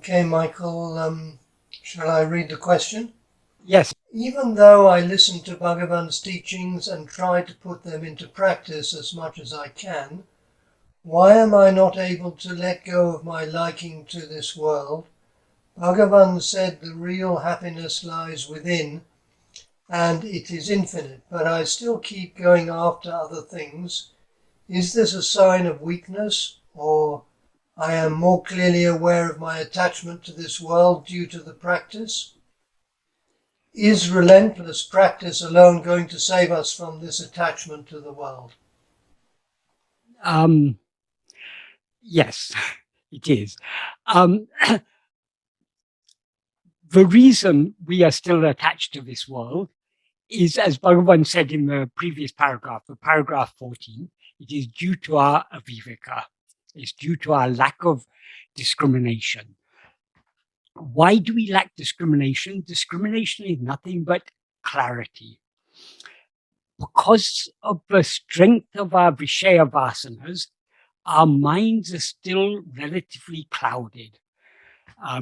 Okay, Michael, shall I read the question? Yes. Even though I listen to Bhagavan's teachings and try to put them into practice as much as I can, why am I not able to let go of my liking to this world? Bhagavan said the real happiness lies within and it is infinite, but I still keep going after other things. Is this a sign of weakness, or I am more clearly aware of my attachment to this world due to the practice? Is relentless practice alone going to save us from this attachment to the world? Yes, it is. The reason we are still attached to this world is, as Bhagavan said in the previous paragraph, the paragraph 14, it is due to our aviveka. It's due to our lack of discrimination. Why do we lack discrimination? Discrimination is nothing but clarity. Because of the strength of our Vishaya vasanas, our minds are still relatively clouded.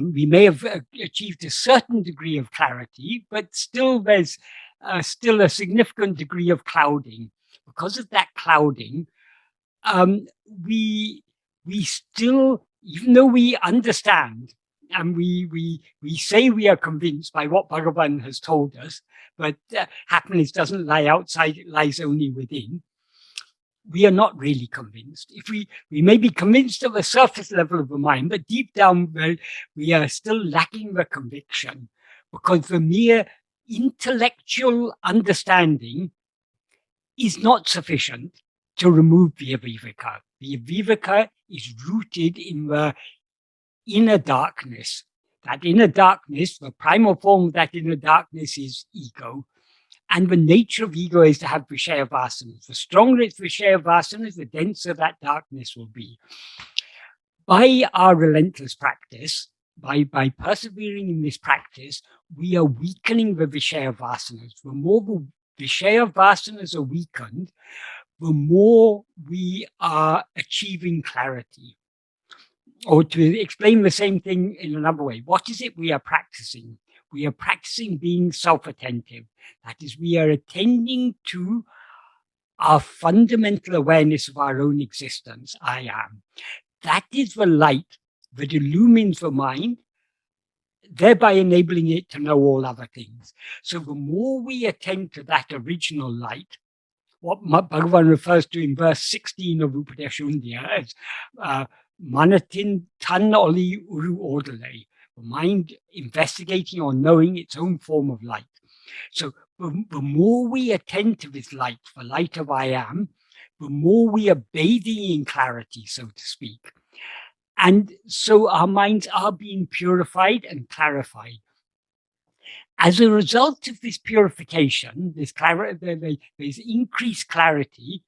We may have achieved a certain degree of clarity, but still there's still a significant degree of clouding. Because of that clouding, we still, even though we understand and we say we are convinced by what Bhagavan has told us, but happiness doesn't lie outside, it lies only within. We are not really convinced. If we may be convinced at the surface level of the mind, but deep down, well, we are still lacking the conviction, because the mere intellectual understanding is not sufficient to remove the aviveka. The aviveka is rooted in the inner darkness. That inner darkness, the primal form of that inner darkness is ego. And the nature of ego is to have Vishaya vasanas. The stronger its Vishaya vasanas, the denser that darkness will be. By our relentless practice, by persevering in this practice, we are weakening the Vishaya vasanas. The more the Vishaya vasanas are weakened, the more we are achieving clarity. Or to explain the same thing in another way, what is it we are practicing? We are practicing being self-attentive. That is, we are attending to our fundamental awareness of our own existence, I am. That is the light that illumines the mind, thereby enabling it to know all other things. So the more we attend to that original light, what Bhagavan refers to in verse 16 of Upadēśa Undiyār as Manatin Tan Oli Uru Ordale, the mind investigating or knowing its own form of light. So the more we attend to this light, the light of I am, the more we are bathing in clarity, so to speak. And so our minds are being purified and clarified. As a result of this purification, this increased clarity,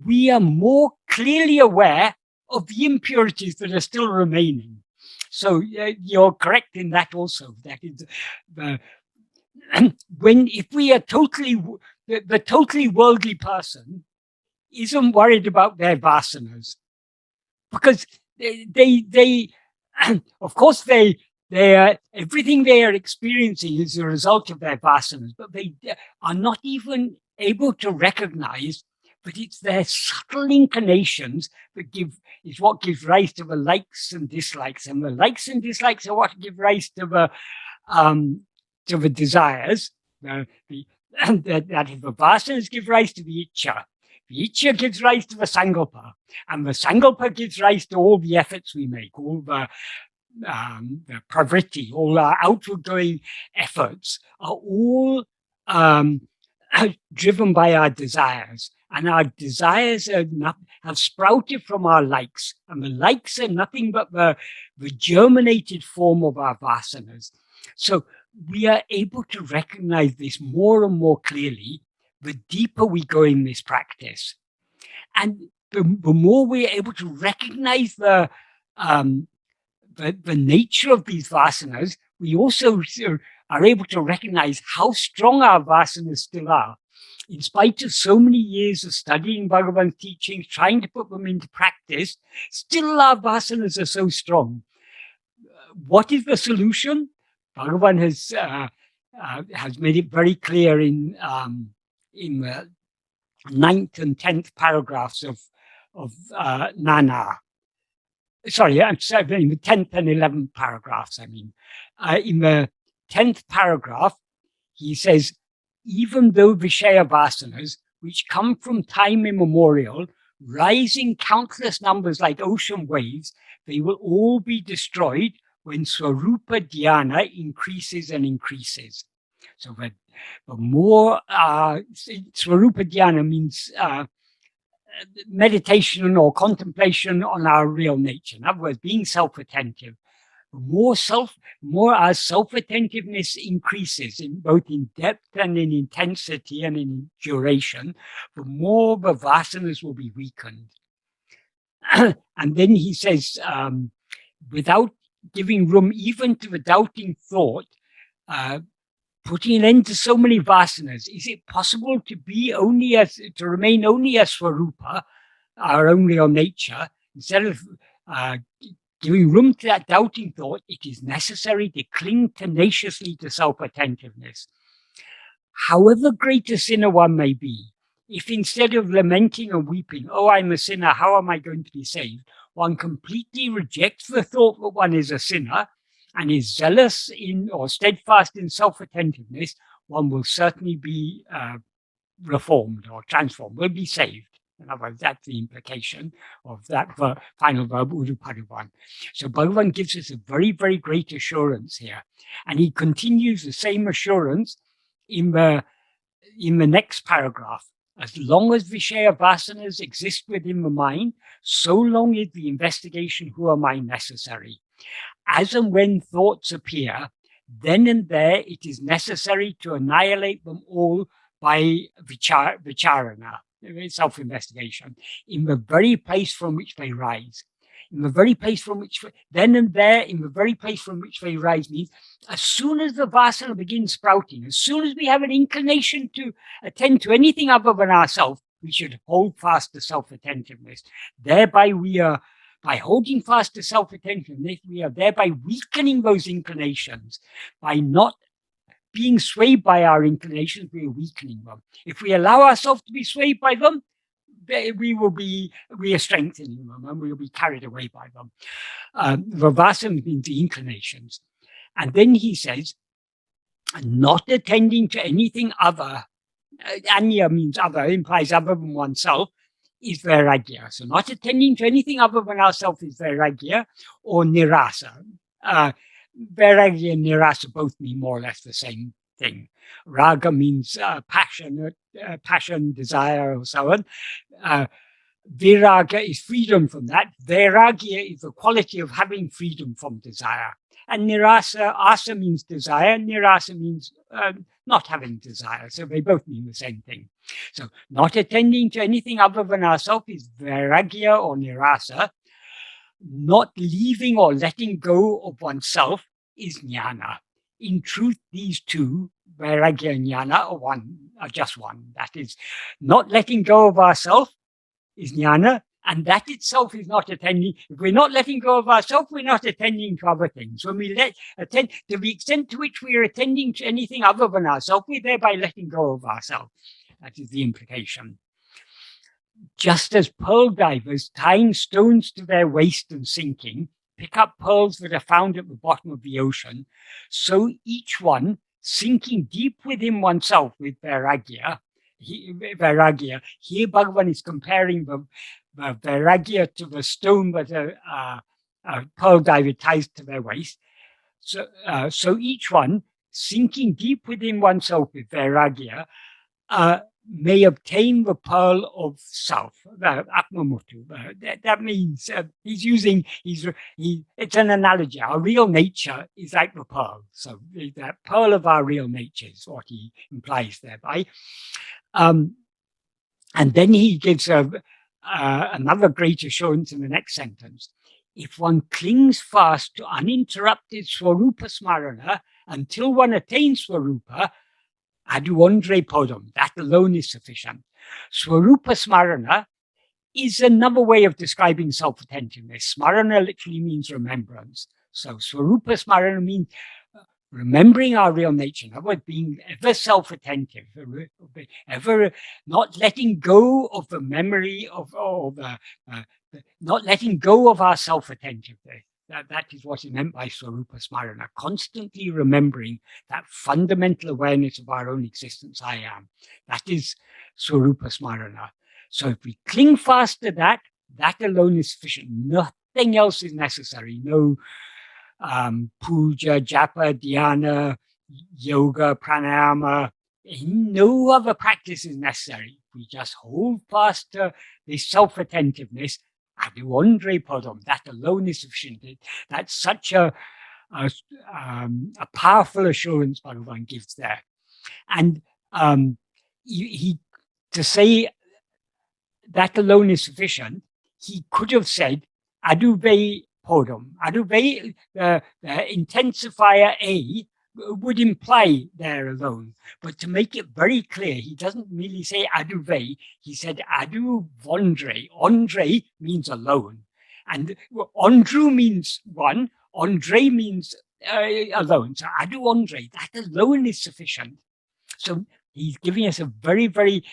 we are more clearly aware of the impurities that are still remaining. So you're correct in that also. That is, if we are the totally worldly person isn't worried about their vasanas, because they of course everything they are experiencing is a result of their vasanas, but they are not even able to recognize that it's their subtle inclinations that is what gives rise to the likes and dislikes, and the likes and dislikes are what give rise to the desires. That is, the vasanas give rise to the ichcha. The ichcha gives rise to the sankalpa, and the sankalpa gives rise to all the efforts we make, all the pravritti, all our outward going efforts are all driven by our desires. And our desires have sprouted from our likes. And the likes are nothing but the germinated form of our vasanas. So we are able to recognize this more and more clearly the deeper we go in this practice. And the more we're able to recognize the nature of these vasanas, we also are able to recognize how strong our vasanas still are. In spite of so many years of studying Bhagavan's teachings, trying to put them into practice, still our vasanas are so strong. what is the solution? Bhagavan has made it very clear in the 9th and 10th paragraphs of Nāṉ Ār. Sorry, I'm sorry, in the 10th and 11th paragraphs, I mean. In the 10th paragraph, he says, even though Vishaya Vasanas, which come from time immemorial, rise in countless numbers like ocean waves, they will all be destroyed when Swarupa Dhyana increases and increases. So the more Swarupa Dhyana means meditation or contemplation on our real nature. In other words, being self-attentive. The more our self-attentiveness increases, both in depth and in intensity and in duration, the more the vasanas will be weakened. And then he says, without giving room even to the doubting thought, putting an end to so many vasanas, is it possible to remain only as Swarupa, our own real nature, instead of giving room to that doubting thought? It is necessary to cling tenaciously to self-attentiveness. However great a sinner one may be, if instead of lamenting and weeping, oh, I'm a sinner, how am I going to be saved, one completely rejects the thought that one is a sinner and is zealous or steadfast in self-attentiveness, one will certainly be reformed or transformed, will be saved. In other words, that's the implication of that final verb, Uḷḷadu. So Bhagavan gives us a very, very great assurance here. And he continues the same assurance in the next paragraph. As long as Vishaya Vasanas exist within the mind, so long is the investigation who am I necessary. As and when thoughts appear, then and there it is necessary to annihilate them all by vicharana, self-investigation, in the very place from which they rise. In the very place from which, then and there, in the very place from which they rise means, as soon as the vasana begins sprouting, as soon as we have an inclination to attend to anything other than ourselves, we should hold fast to self-attentiveness. Thereby by holding fast to self-attentiveness, we are thereby weakening those inclinations. By not being swayed by our inclinations, we are weakening them. If we allow ourselves to be swayed by them, we are strengthening them and we will be carried away by them. The vasana means the inclinations. And then he says, not attending to anything other, anya means other, implies other than oneself, is vairagya. So not attending to anything other than ourselves is vairagya or nirasa. Vairagya and nirasa both mean more or less the same thing. Raga means passion, desire, or so on. Viraga is freedom from that. Vairagya is the quality of having freedom from desire. And nirasa, asa means desire, nirasa means not having desire. So they both mean the same thing. So not attending to anything other than ourselves is vairagya or nirasa. Not leaving or letting go of oneself is jnana. In truth, these two, vairagya and jnana, are just one. That is, not letting go of ourselves is jnana, and that itself is not attending. If we're not letting go of ourselves, we're not attending to other things. When we attend, to the extent to which we are attending to anything other than ourselves, we're thereby letting go of ourselves. That is the implication. Just as pearl divers, tying stones to their waist and sinking, pick up pearls that are found at the bottom of the ocean, so each one, sinking deep within oneself with vairagya, here Bhagavan is comparing the vairagya to the stone that a pearl diver ties to their waist. So each one, sinking deep within oneself with vairagya, may obtain the pearl of self, Atma-vichara. That means it's an analogy. Our real nature is like the pearl. So that pearl of our real nature is what he implies thereby. And then he gives another great assurance in the next sentence. If one clings fast to uninterrupted Swarupa Smarana until one attains Swarupa, Ādu Podam, that alone is sufficient. Swarupa Smarana is another way of describing self-attentiveness. Smarana literally means remembrance. So Swarupa Smarana means remembering our real nature, being ever self-attentive, ever not letting go of the memory not letting go of our self-attentiveness. That is what is meant by Swarupa Smarana, constantly remembering that fundamental awareness of our own existence, I am. That is Swarupa Smarana. So if we cling fast to that, that alone is sufficient. Nothing else is necessary. No puja, japa, dhyana, yoga, pranayama, no other practice is necessary. We just hold fast to this self-attentiveness. Āṛu Nāṛpadu, that alone is sufficient. That's such a powerful assurance Bhagavan gives there. And to say that alone is sufficient, he could have said, Āṛu Podam. Āṛu, the intensifier A, would imply there alone. But to make it very clear, he doesn't really say Āṛu, he said Āṛu Vondre. Andre means alone. And Ondru means one, Andre means alone. So Āṛu Andre, that alone is sufficient. So he's giving us a very, very,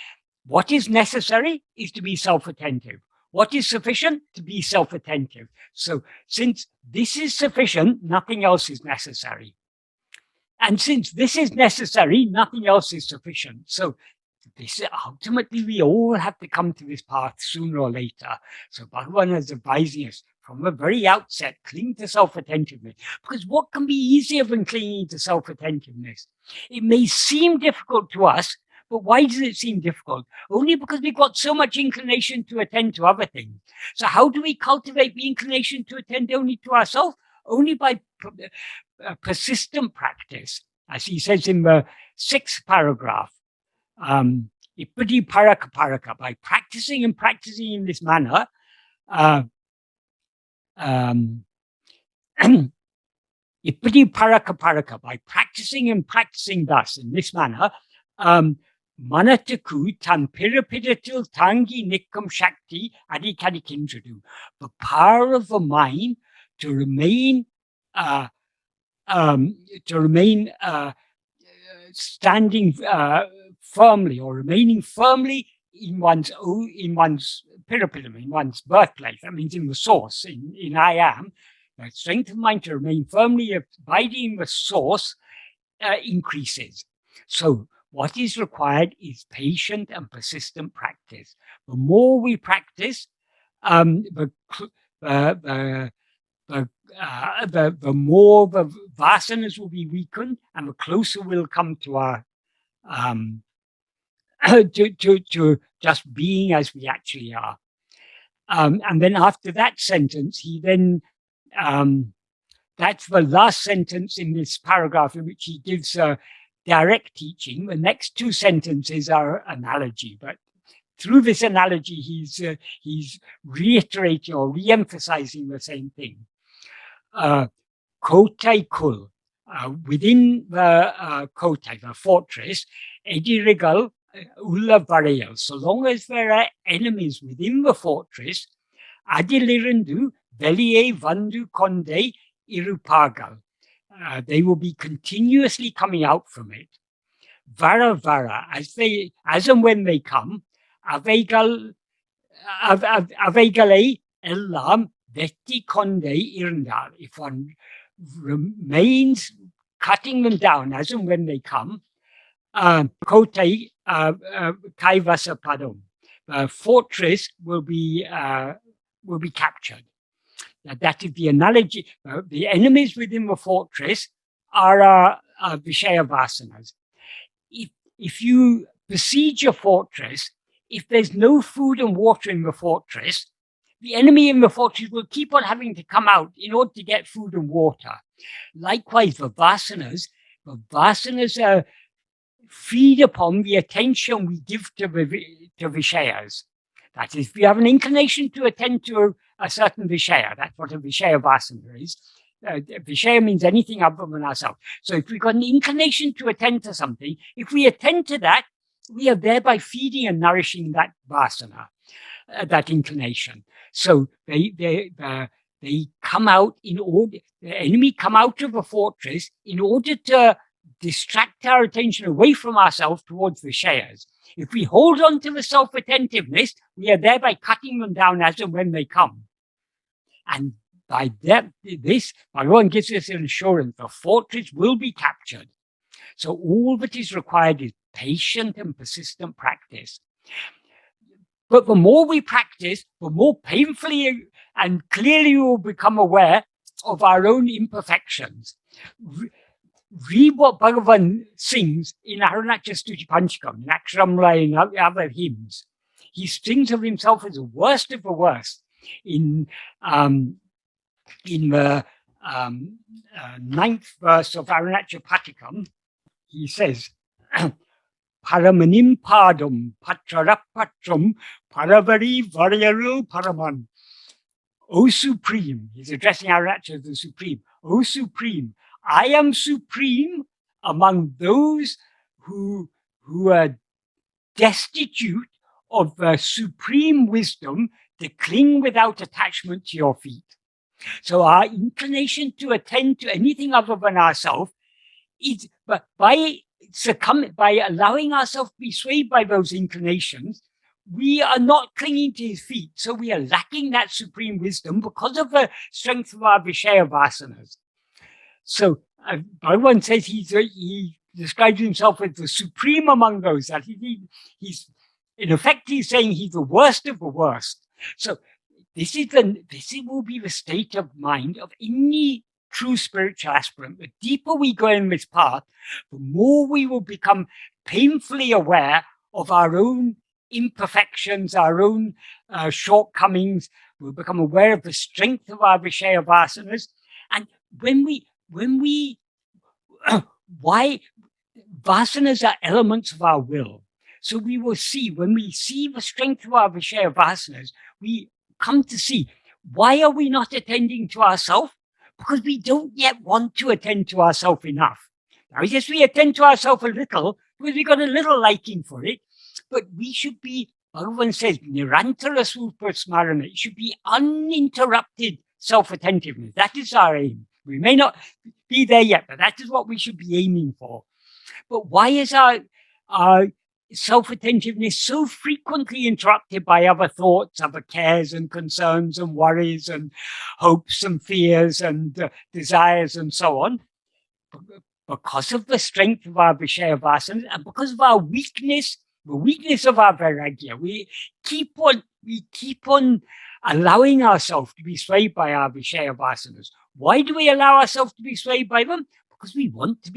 what is necessary is to be self-attentive. What is sufficient? To be self-attentive. So since this is sufficient, nothing else is necessary. And since this is necessary, nothing else is sufficient. So this ultimately, we all have to come to this path sooner or later. So Bhagavan is advising us from the very outset, cling to self-attentiveness. Because what can be easier than clinging to self-attentiveness? It may seem difficult to us, but why does it seem difficult? Only because we've got so much inclination to attend to other things. So how do we cultivate the inclination to attend only to ourselves? Only by persistent practice. As he says in the 6th paragraph, Ipadi Paraka Paraka, by practicing and practicing in this manner, Ipadi Paraka Paraka, by practicing and practicing thus in this manner, Manataku tan pirapidatil tangi nikam shakti adikadi kindradu. The power of the mind to remain standing firmly, or remaining firmly in one's pirapidam, in one's birthplace. That means in the source, in I am. The strength of mind to remain firmly abiding in the source increases. So what is required is patient and persistent practice. The more we practice, the more the vasanas will be weakened, and the closer we'll come to our to just being as we actually are. And then after that sentence, he then that's the last sentence in this paragraph in which he gives direct teaching. The next 2 sentences are analogy, but through this analogy, he's reiterating or re-emphasizing the same thing. Kotai Kul, within the Kotai, the fortress, Edirigal Ulla. So long as there are enemies within the fortress, Adilirandu Velie Vandu Konde Irupagal. They will be continuously coming out from it. Vara, as and when they come, Avegale Elam Vetti Konde Irndal. If one remains cutting them down as and when they come, Kotai Kaivasa Padam, the fortress will be captured. That is the analogy. The enemies within the fortress are Vishaya Vasanas. If you besiege a fortress, if there's no food and water in the fortress, the enemy in the fortress will keep on having to come out in order to get food and water. Likewise, the vasanas feed upon the attention we give to Vishayas. That is, if we have an inclination to attend to a certain Vishaya, that's what a Vishaya Vasana is. Vishaya means anything other than ourselves. So if we've got an inclination to attend to something, if we attend to that, we are thereby feeding and nourishing that Vasana, that inclination. So the they come out in order, the enemy come out of a fortress in order to distract our attention away from ourselves towards the shares. If we hold on to the self-attentiveness, we are thereby cutting them down as and when they come. And by this, Bhagavan gives us an assurance the fortress will be captured. So all that is required is patient and persistent practice. But the more we practice, the more painfully and clearly we will become aware of our own imperfections. Read what Bhagavan sings in Aruṇācala Stuti Panchakam, in Aksharamlai and other hymns. He sings of himself as the worst of the worst. In the 9th verse of Aruṇācala Padigam, he says, Paramanim padam patrarapatram paravari varyaru paraman. O Supreme, he's addressing Aruṇācala as the Supreme. O Supreme, I am supreme among those who are destitute of the supreme wisdom to cling without attachment to your feet. So our inclination to attend to anything other than ourselves is by allowing ourselves to be swayed by those inclinations, we are not clinging to his feet. So we are lacking that supreme wisdom because of the strength of our Vishaya vasanas. So Bhagavan says he describes himself as the supreme among those. That he's in effect, he's saying he's the worst of the worst. So this will be the state of mind of any true spiritual aspirant. The deeper we go in this path, the more we will become painfully aware of our own imperfections, our own shortcomings. We'll become aware of the strength of our Vishaya vasanas. And why vasanas are elements of our will. So we will see, when we see the strength of our Vishaya vasanas, we come to see, why are we not attending to ourselves? Because we don't yet want to attend to ourselves enough. Now, yes, we attend to ourselves a little, because we got a little liking for it, but we should be, Bhagavan says, nirantara sūpa smarana. It should be uninterrupted self-attentiveness. That is our aim. We may not be there yet, but that is what we should be aiming for. But why is our self-attentiveness so frequently interrupted by other thoughts, other cares and concerns and worries and hopes and fears and desires and so on? Because of the strength of our Vishaya vasanas and because of our weakness, the weakness of our vairagya. We keep on allowing ourselves to be swayed by our Vishaya vasanas. Why do we allow ourselves to be swayed by them? Because we want to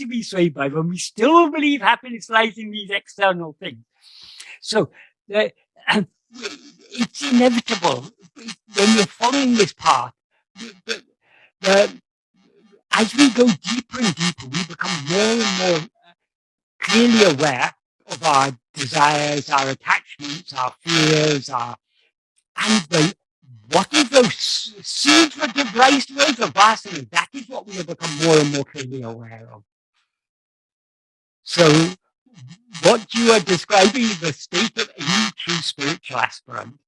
be swayed by them. We still believe happiness lies in these external things. So it's inevitable when we're following this path. As we go deeper and deeper, we become more and more clearly aware of our desires, our attachments, our fears, what is those seeds that give rise to those vasanas? That is what we have become more and more clearly aware of. So what you are describing is the state of any true spiritual aspirant.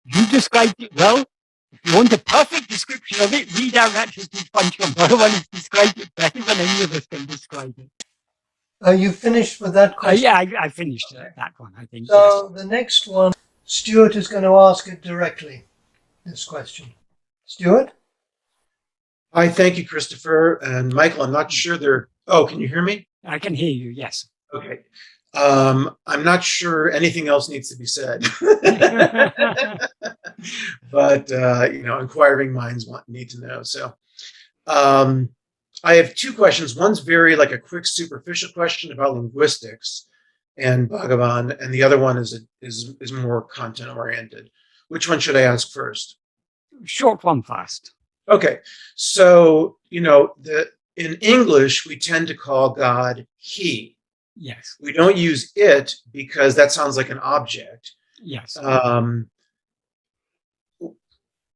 You described it well. If you want a perfect description of it, read Aruṇācala Stuti Panchakam. Bhagavan has described it better than any of us can describe it. You finished with that question? Yeah, I finished that one, I think. So yes. The next one, Stuart is going to ask it directly, this question. Stuart? Hi, thank you, Christopher. And Michael, I'm not sure can you hear me? I can hear you, yes. Okay. I'm not sure anything else needs to be said. But, inquiring minds need to know. So I have two questions. One's very like a quick superficial question about linguistics and Bhagavan, and the other one is more content oriented. Which one should I ask first? Short one first. Okay. So, in English, we tend to call God he. Yes. We don't use it because that sounds like an object. Yes. I'm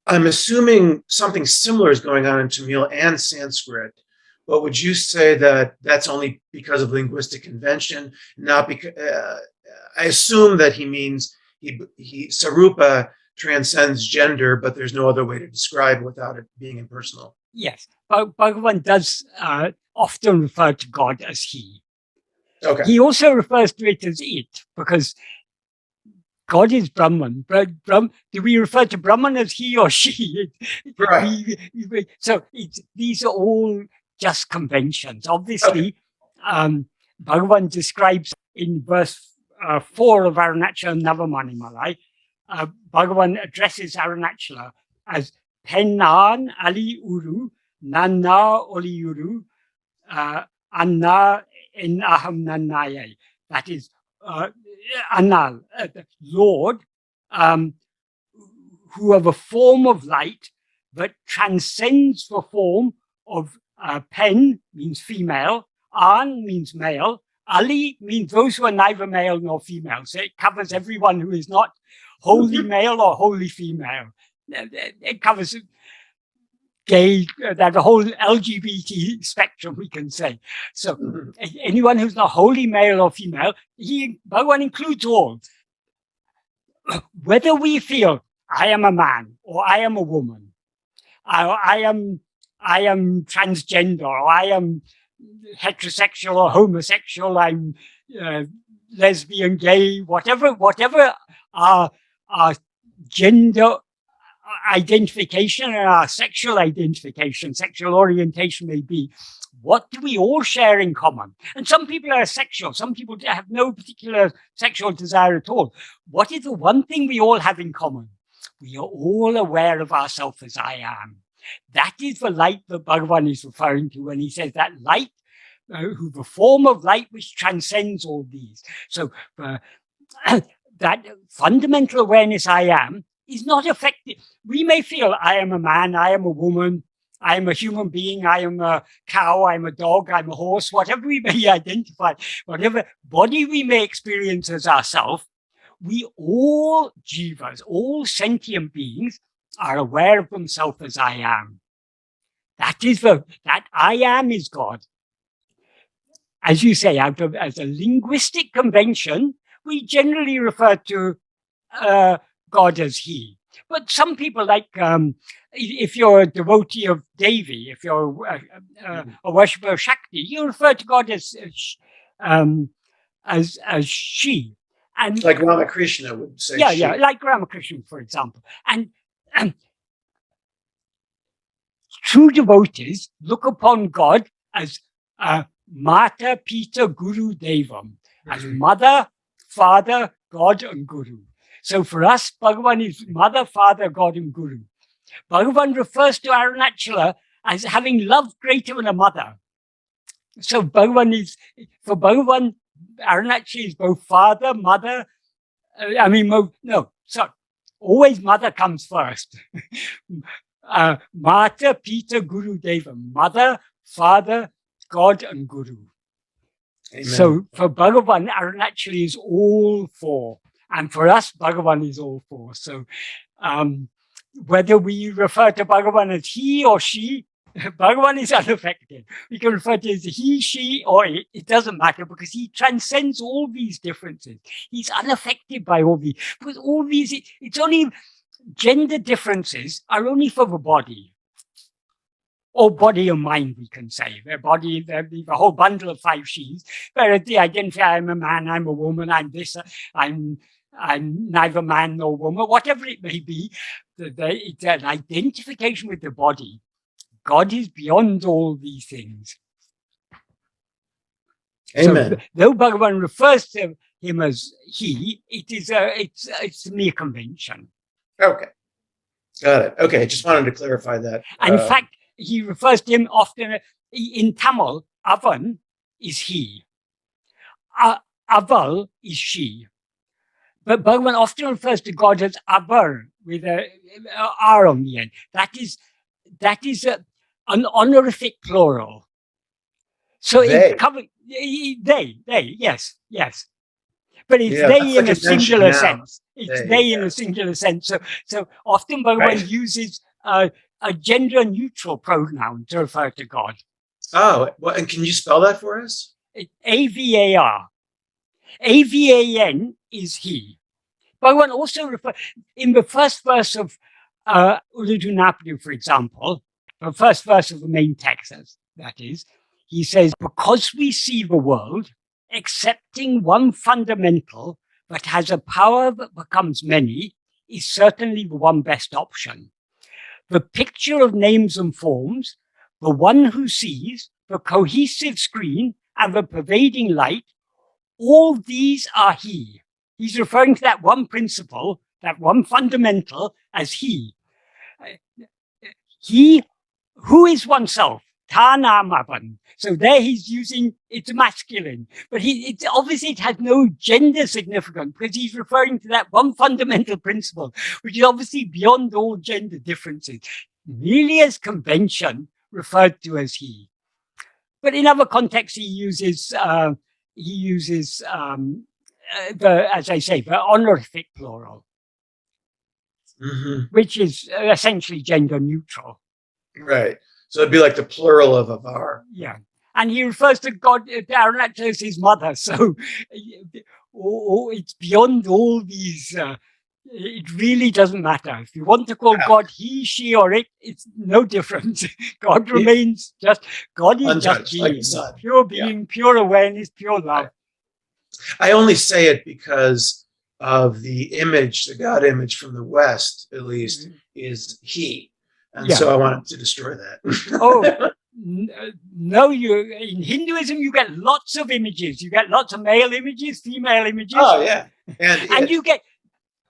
assuming something similar is going on in Tamil and Sanskrit. But would you say that that's only because of linguistic convention, not because? I assume that he means he Sarupa transcends gender, but there's no other way to describe without it being impersonal. Yes, but Bhagavan does often refer to God as he. Okay. He also refers to it as it, because God is Brahman. Do we refer to Brahman as he or she? Right. So these are all just conventions. Obviously, Bhagavan describes in verse 4 of Aruṇācala Navamaṇimālai, Bhagavan addresses Aruṇācala as Nāṉ Ār Nāṉ Ār Anna in Aham Nannaya. That is Anal, Lord, who of a form of light that transcends the form of Pen, means female, An means male, Ali means those who are neither male nor female. So it covers everyone who is not wholly male or wholly female. It covers gay, that the whole LGBT spectrum, we can say. So anyone who's not wholly male or female, Bhagavan includes all. Whether we feel I am a man or I am a woman, I am transgender, or I am heterosexual or homosexual, I'm lesbian, gay, whatever our gender identification and our sexual identification, sexual orientation may be, what do we all share in common? And some people are asexual, some people have no particular sexual desire at all. What is the one thing we all have in common? We are all aware of ourselves as I am. That is the light that Bhagavan is referring to when he says that light, who the form of light which transcends all these. So that fundamental awareness I am is not affected. We may feel I am a man, I am a woman, I am a human being, I am a cow, I'm a dog, I'm a horse, whatever we may identify, whatever body we may experience as ourselves, we all jivas, all sentient beings are aware of themselves as I am. That I am is God. As you say, as a linguistic convention, we generally refer to God as he. But some people, like if you're a devotee of Devi, if you're a worshipper of Shakti, you refer to God as she. And like Ramakrishna would say. Yeah, she. yeah, like Ramakrishna, for example. And true devotees look upon God as Mata, Pita, Guru, Devam, as mother, father, God, and Guru. So for us, Bhagavan is mother, father, God, and Guru. Bhagavan refers to Aruṇācala as having love greater than a mother. So for Bhagavan, Aruṇācala is both father, mother. Always mother comes first. Mata, Pita, Guru, Deva. Mother, father, God, and Guru. Amen. So for Bhagavan, Aruṇācala is all four. And for us, Bhagavan is all four. So whether we refer to Bhagavan as he or she, Bhagavan is unaffected. We can refer to it as he, she, or it doesn't matter, because he transcends all these differences. He's unaffected by all these. Because all these, it's only gender differences are only for the body. Or body and mind, we can say. Their body, the whole bundle of five she's. Whereas they identify, I'm a man, I'm a woman, I'm this, I'm neither man nor woman, whatever it may be. It's an identification with the body. God is beyond all these things. Amen. So, though Bhagavan refers to him as he, it's a mere convention. Okay. Got it. Okay, just wanted to clarify that. And in fact, he refers to him often in Tamil, Avan is he. Aval is she. But Bhagavan often refers to God as Avar with a R on the end. That is an honorific plural. So it covers they, yes. But it's they in a singular sense. It's they in a singular sense. So often Bhagavan uses a gender neutral pronoun to refer to God. Oh, well, and can you spell that for us? Avar. Avan is he. Bhagavan also refers, in the first verse of Uḷḷadu Nāṛpadu, for example, the first verse of the main text, that is, he says, because we see the world, accepting one fundamental but has a power that becomes many, is certainly the one best option. The picture of names and forms, the one who sees, the cohesive screen, and the pervading light, all these are he. He's referring to that one principle, that one fundamental, as he. He who is oneself, Tāṇ. So there he's using, it's masculine, but obviously it has no gender significance because he's referring to that one fundamental principle, which is obviously beyond all gender differences, merely as convention referred to as he. But in other contexts, he uses the, as I say, the honorific plural, which is essentially gender neutral. Right. So it'd be like the plural of avar. Yeah. And he refers to God, Aruṇācala as his mother. So it's beyond all these, it really doesn't matter. If you want to call God he, she, or it, it's no different. God remains just, God is untouched, just being, like the sun. Pure being, pure awareness, pure love. I only say it because of the image, the God image from the West, at least, is he. And so I wanted to destroy that. Oh, no, in Hinduism, you get lots of images. You get lots of male images, female images. Oh, yeah. And you get,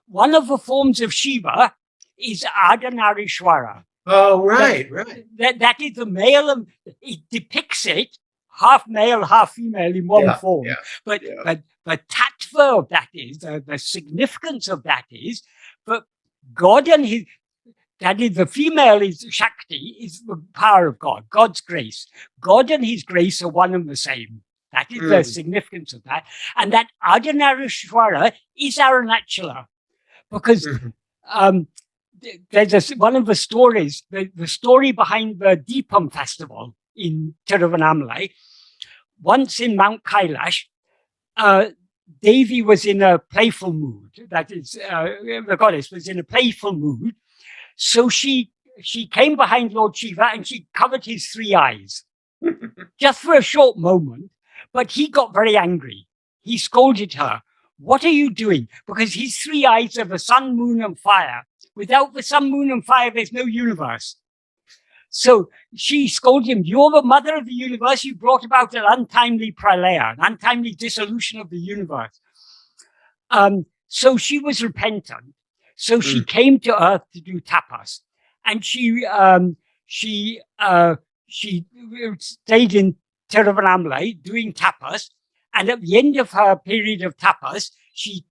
one of the forms of Shiva is Ardhanarishwara. Oh, right. That is the male, it depicts it, half male, half female in one form. Yeah, but the tattva of that is, the significance of that is, but God and his, that is, the female is Shakti, is the power of God, God's grace. God and his grace are one and the same. That is the significance of that. And that Ardhanarishwara is Aruṇācala. Because there's one of the stories, the story behind the Deepam festival in Tiruvannamalai. Once in Mount Kailash, Devi was in a playful mood. That is, the goddess was in a playful mood. So she came behind Lord Shiva and she covered his 3 eyes just for a short moment. But he got very angry. He scolded her. What are you doing? Because his 3 eyes are the sun, moon, and fire. Without the sun, moon, and fire, there's no universe. So she scolded him. You're the mother of the universe. You brought about an untimely pralaya, an untimely dissolution of the universe. So she was repentant. So she came to earth to do tapas, and she stayed in Tiruvannamalai doing tapas. And at the end of her period of tapas, she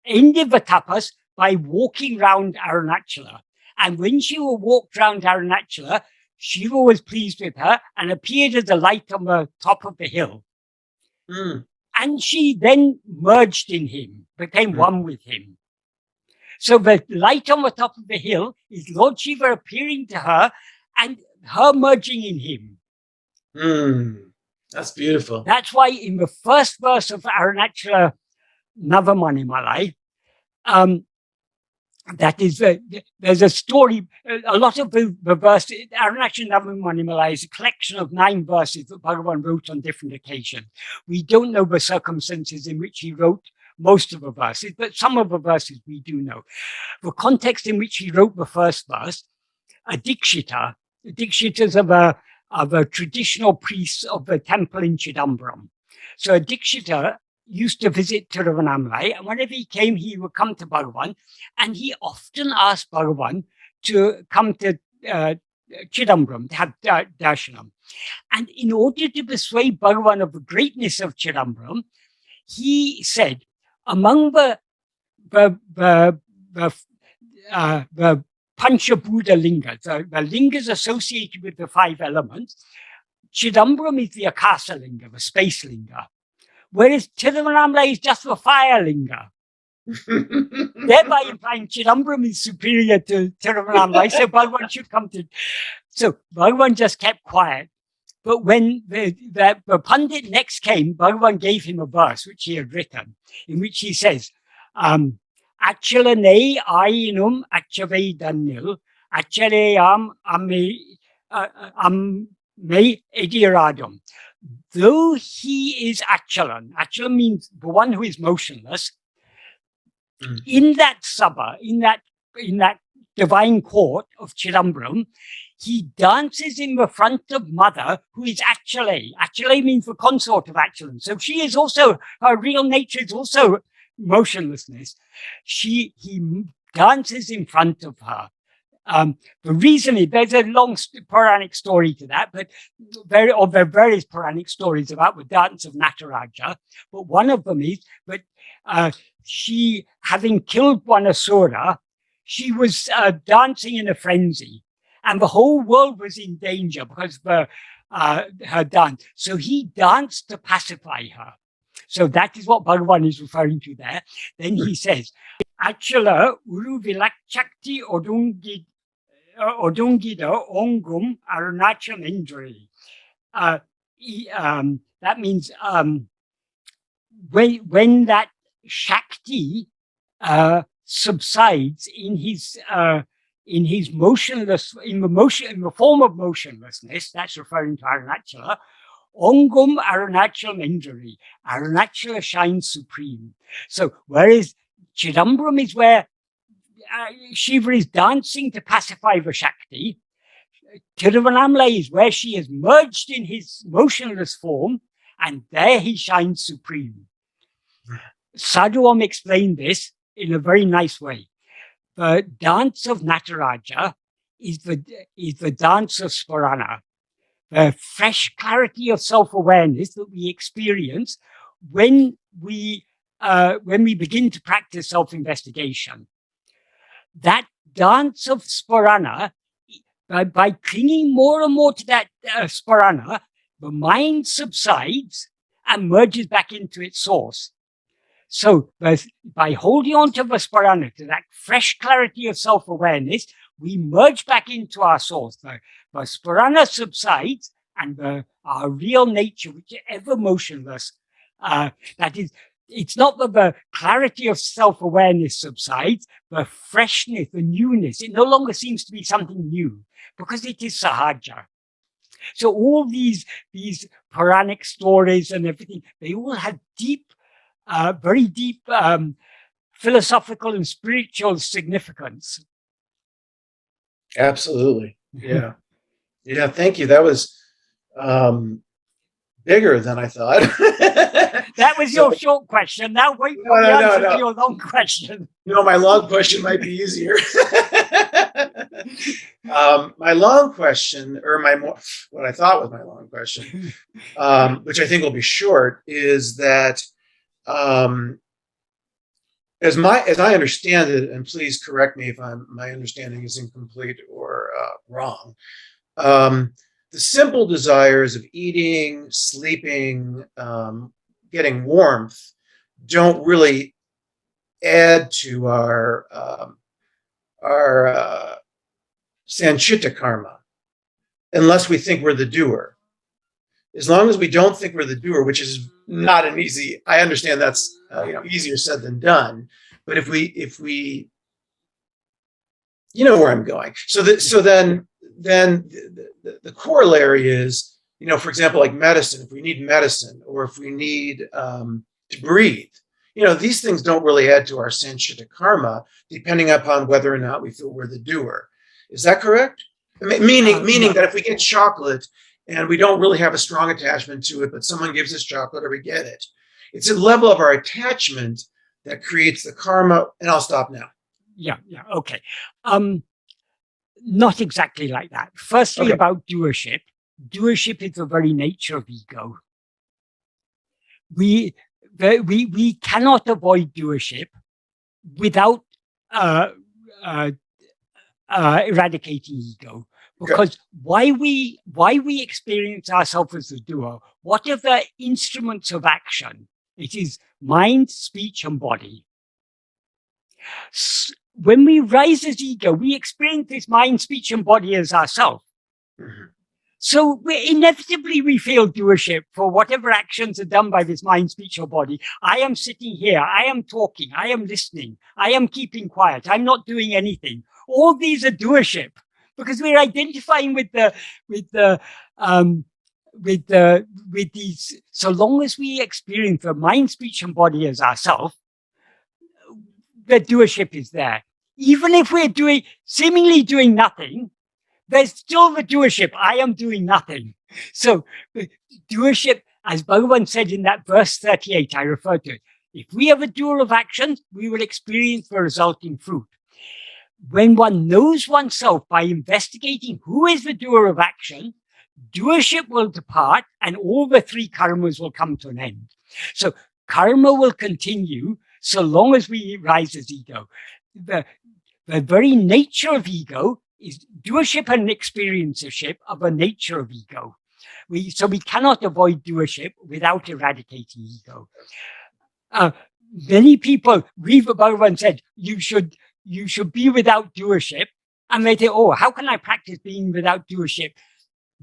ended the tapas by walking round Aruṇācala. And when she walked round Aruṇācala, Shiva was pleased with her and appeared as a light on the top of the hill. And she then merged in him, became one with him. So the light on the top of the hill is Lord Shiva appearing to her and her merging in him. That's beautiful. That's why in the first verse of Aruṇācala Navamaṇimālai, that is, there's a story, a lot of the verse, Aruṇācala Navamaṇimālai is a collection of 9 verses that Bhagavan wrote on different occasions. We don't know the circumstances in which he wrote most of the verses, but some of the verses we do know. The context in which he wrote the first verse, a Dikshitas of a traditional priests of the temple in Chidambaram. So a Dikshita used to visit Tiruvannamalai, and whenever he came, he would come to Bhagavan, and he often asked Bhagavan to come to Chidambaram, to have darshanam. And in order to persuade Bhagavan of the greatness of Chidambaram, he said, among the Panchabuddha lingas, the lingas associated with the 5 elements, Chidambaram is the Akasa linga, the space linga, whereas Tiruvannamalai is just the fire linga. Thereby implying Chidambaram is superior to Tiruvannamalai, so Bhagavan should come to. So Bhagavan just kept quiet. But when the Pandit next came, Bhagavan gave him a verse which he had written, in which he says, Achalane Ainum Achavedannil Achaleyam Ame Ediradum. Though he is Achalan, Achalan means the one who is motionless, in that sabha, in that divine court of Chidambaram, he dances in the front of Mother, who is Achalay. Achalay means the consort of Achalan. So she is also, her real nature is also motionlessness. He dances in front of her. The reason is, there's a long Puranic story to that, but there are various Puranic stories about the dance of Nataraja. But one of them is that she, having killed one Asura, she was dancing in a frenzy, and the whole world was in danger because of her dance. So he danced to pacify her. So that is what Bhagavan is referring to there. Then he says, Achala uru vilakchakti odungida ongum arunachal indri. That means when that Shakti subsides in his motionless, in the form of motionlessness, that's referring to Arunachala. Ongum Arunachal Indri. Arunachala shines supreme. So whereas Chidambaram is where Shiva is dancing to pacify the Shakti, Tiruvannamalai is where she has merged in his motionless form, and there he shines supreme. Sadhuam explained this in a very nice way. The dance of Nataraja is the dance of Smarana, the fresh clarity of self-awareness that we experience when we begin to practice self-investigation. That dance of Smarana, by clinging more and more to that Smarana, the mind subsides and merges back into its source. So by holding on to the Smarana, to that fresh clarity of self-awareness, we merge back into our source. The Smarana subsides, and our real nature, which is ever motionless, that is, it's not that the clarity of self-awareness subsides, the freshness, the newness, it no longer seems to be something new, because it is sahaja. So all these Puranic stories and everything, they all have deep, very deep philosophical and spiritual significance. Absolutely. Yeah. Yeah. Thank you. That was bigger than I thought. That was your short question. Now wait for the answer to your long question. No, my long question might be easier. My long question, or what I thought was my long question, which I think will be short, is that as I understand it, and please correct me if my understanding is incomplete or wrong, the simple desires of eating, sleeping, getting warmth don't really add to our sanchita karma unless we think we're the doer. As long as we don't think we're the doer, which is not an easy, I understand that's easier said than done. But if we you know where I'm going. So then the corollary is, for example, like medicine. If we need medicine, or if we need to breathe, these things don't really add to our sanchita karma, depending upon whether or not we feel we're the doer. Is that correct? Meaning that if we get chocolate and we don't really have a strong attachment to it, but someone gives us chocolate or we get it, it's a level of our attachment that creates the karma. And I'll stop now. Yeah, okay. Not exactly like that. Firstly, okay. About doership. Doership is the very nature of ego. We cannot avoid doership without eradicating ego. Because why we experience ourselves as a doer? What are the instruments of action? It is mind, speech, and body. When we rise as ego, we experience this mind, speech, and body as ourself. Mm-hmm. So inevitably we feel doership for whatever actions are done by this mind, speech, or body. I am sitting here. I am talking. I am listening. I am keeping quiet. I'm not doing anything. All these are doership because we're identifying with these. So long as we experience the mind, speech, and body as ourself, the doership is there. Even if we're seemingly doing nothing, there's still the doership. I am doing nothing. So doership, as Bhagavan said in that verse 38, I referred to it. If we are the doer of actions, we will experience the resulting fruit. When one knows oneself by investigating who is the doer of action, doership will depart and all the three karmas will come to an end. So karma will continue so long as we rise as ego. The very nature of ego is doership and experiencership of a nature of ego. So we cannot avoid doership without eradicating ego. Many people, Bhagavan said, you should be without doership. And they say, oh, how can I practice being without doership?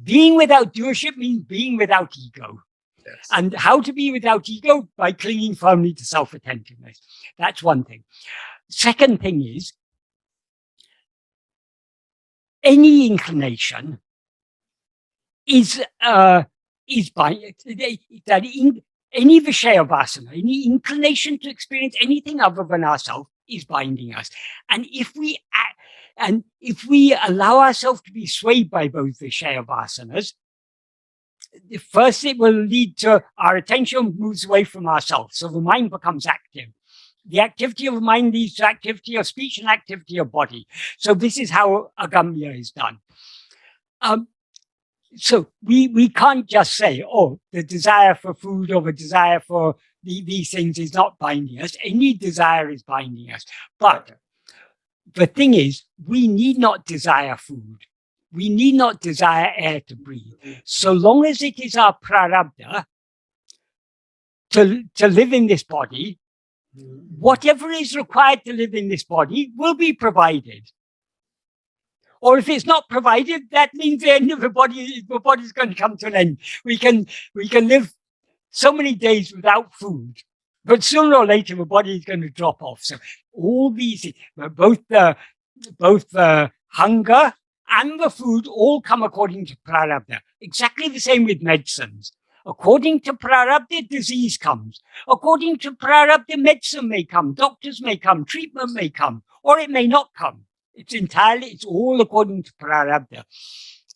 Being without doership means being without ego. Yes. And how to be without ego? By clinging firmly to self-attentiveness. That's one thing. Second thing is, any inclination is by any vishaya vasana, any inclination to experience anything other than ourselves is binding us. And if we allow ourselves to be swayed by those vishaya vasanas, first it will lead to our attention moves away from ourselves. So the mind becomes active. The activity of mind leads to activity of speech and activity of body. So this is how agamya is done. So we can't just say, oh, the desire for food or the desire for these things is not binding us. Any desire is binding us. But the thing is, we need not desire food. We need not desire air to breathe. So long as it is our prarabdha to live in this body, whatever is required to live in this body will be provided. Or if it's not provided, that means the end of the body is going to come to an end. We can live so many days without food, but sooner or later the body is going to drop off. So all these, both the hunger and the food all come according to prarabdha. Exactly the same with medicines. According to prarabdha, disease comes. According to prarabdha, medicine may come, doctors may come, treatment may come, or it may not come. It's all according to prarabdha.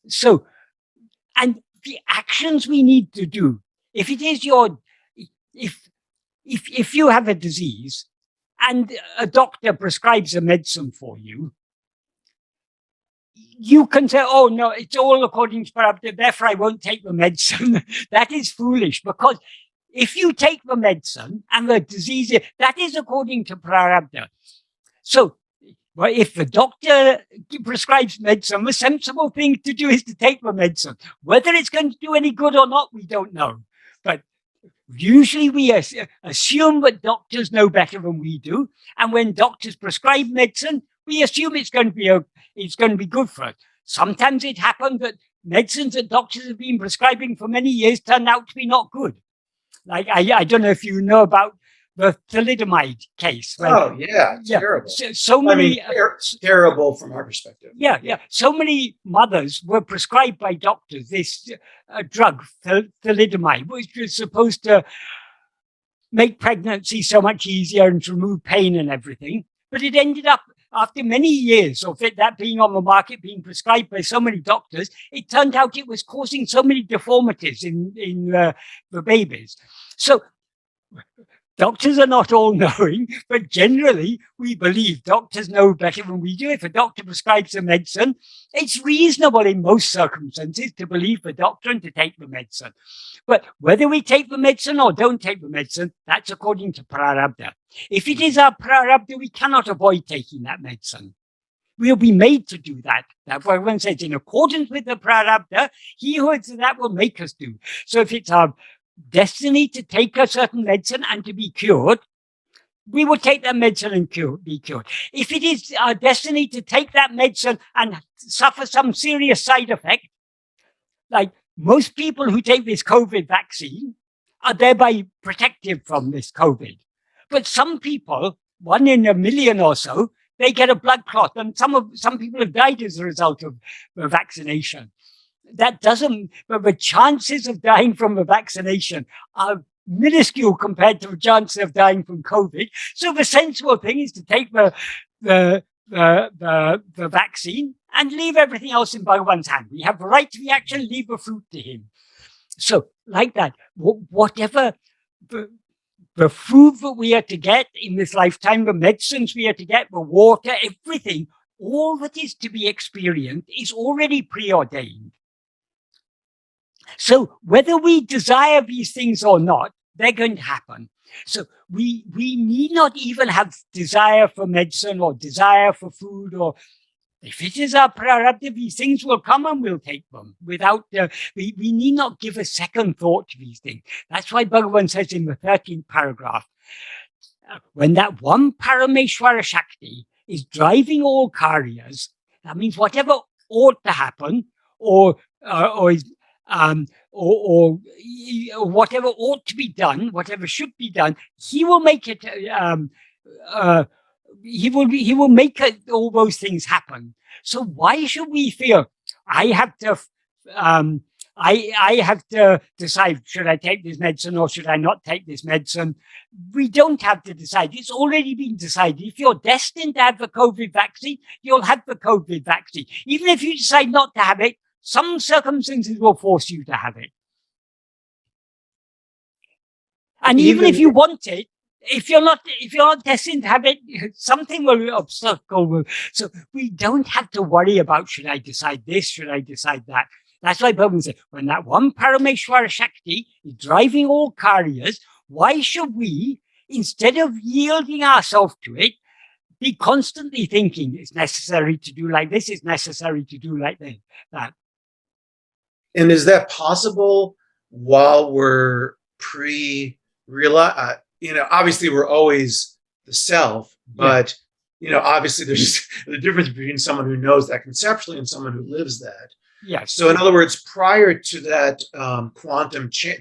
So, and the actions we need to do, if it is if you have a disease and a doctor prescribes a medicine for you, you can say, oh, no, it's all according to prarabdha, therefore I won't take the medicine. That is foolish, because if you take the medicine and the disease, that is according to prarabdha. So, well, if the doctor prescribes medicine, the sensible thing to do is to take the medicine. Whether it's going to do any good or not, we don't know. But usually we assume that doctors know better than we do. And when doctors prescribe medicine, we assume it's going to be good for us. Sometimes it happens that medicines that doctors have been prescribing for many years turn out to be not good. Like, I don't know if you know about the thalidomide case. Right? Oh, yeah, terrible. So many, terrible from our perspective. Yeah. So many mothers were prescribed by doctors this drug, thalidomide, which was supposed to make pregnancy so much easier and to remove pain and everything. But it ended up, after many years of that being on the market, being prescribed by so many doctors, it turned out it was causing so many deformities in the babies. So doctors are not all knowing, but generally we believe doctors know better than we do. If a doctor prescribes a medicine, it's reasonable in most circumstances to believe the doctor and to take the medicine. But whether we take the medicine or don't take the medicine, that's according to prarabdha. If it is our prarabdha, we cannot avoid taking that medicine. We'll be made to do that. That's why one says, in accordance with the prarabdha, he who is that will make us do. So if it's our destiny to take a certain medicine and to be cured, we will take that medicine and be cured. If it is our destiny to take that medicine and suffer some serious side effect, like most people who take this COVID vaccine are thereby protected from this COVID. But some people, 1 in a million or so, they get a blood clot, and some people have died as a result of the vaccination. That doesn't, but the chances of dying from a vaccination are minuscule compared to the chances of dying from COVID. So the sensible thing is to take the vaccine and leave everything else in Bhagavan's hand. We have the right to the action, leave the fruit to him. So like that, whatever the food that we are to get in this lifetime, the medicines we are to get, the water, everything, all that is to be experienced is already preordained. So whether we desire these things or not, they're going to happen. So we need not even have desire for medicine or desire for food, or if it is our prarabdha, these things will come and we'll take them without, we need not give a second thought to these things. That's why Bhagavan says in the 13th paragraph, when that one Parameshwara Shakti is driving all karyas, that means whatever ought to happen or whatever ought to be done, whatever should be done, he will make it. He will make all those things happen. So why should we feel I have to decide, should I take this medicine or should I not take this medicine? We don't have to decide. It's already been decided. If you're destined to have the COVID vaccine, you'll have the COVID vaccine. Even if you decide not to have it, some circumstances will force you to have it. And even if you want it, if you're not destined to have it, something will obstacle. So we don't have to worry about, should I decide this, should I decide that? That's why Bhagavan said, when that one Parameshwara Shakti is driving all karyas, why should we, instead of yielding ourselves to it, be constantly thinking it's necessary to do like this, it's necessary to do like that? And is that possible while we're obviously we're always the self, but obviously there's the difference between someone who knows that conceptually and someone who lives that. Yes. So in other words, prior to that quantum change,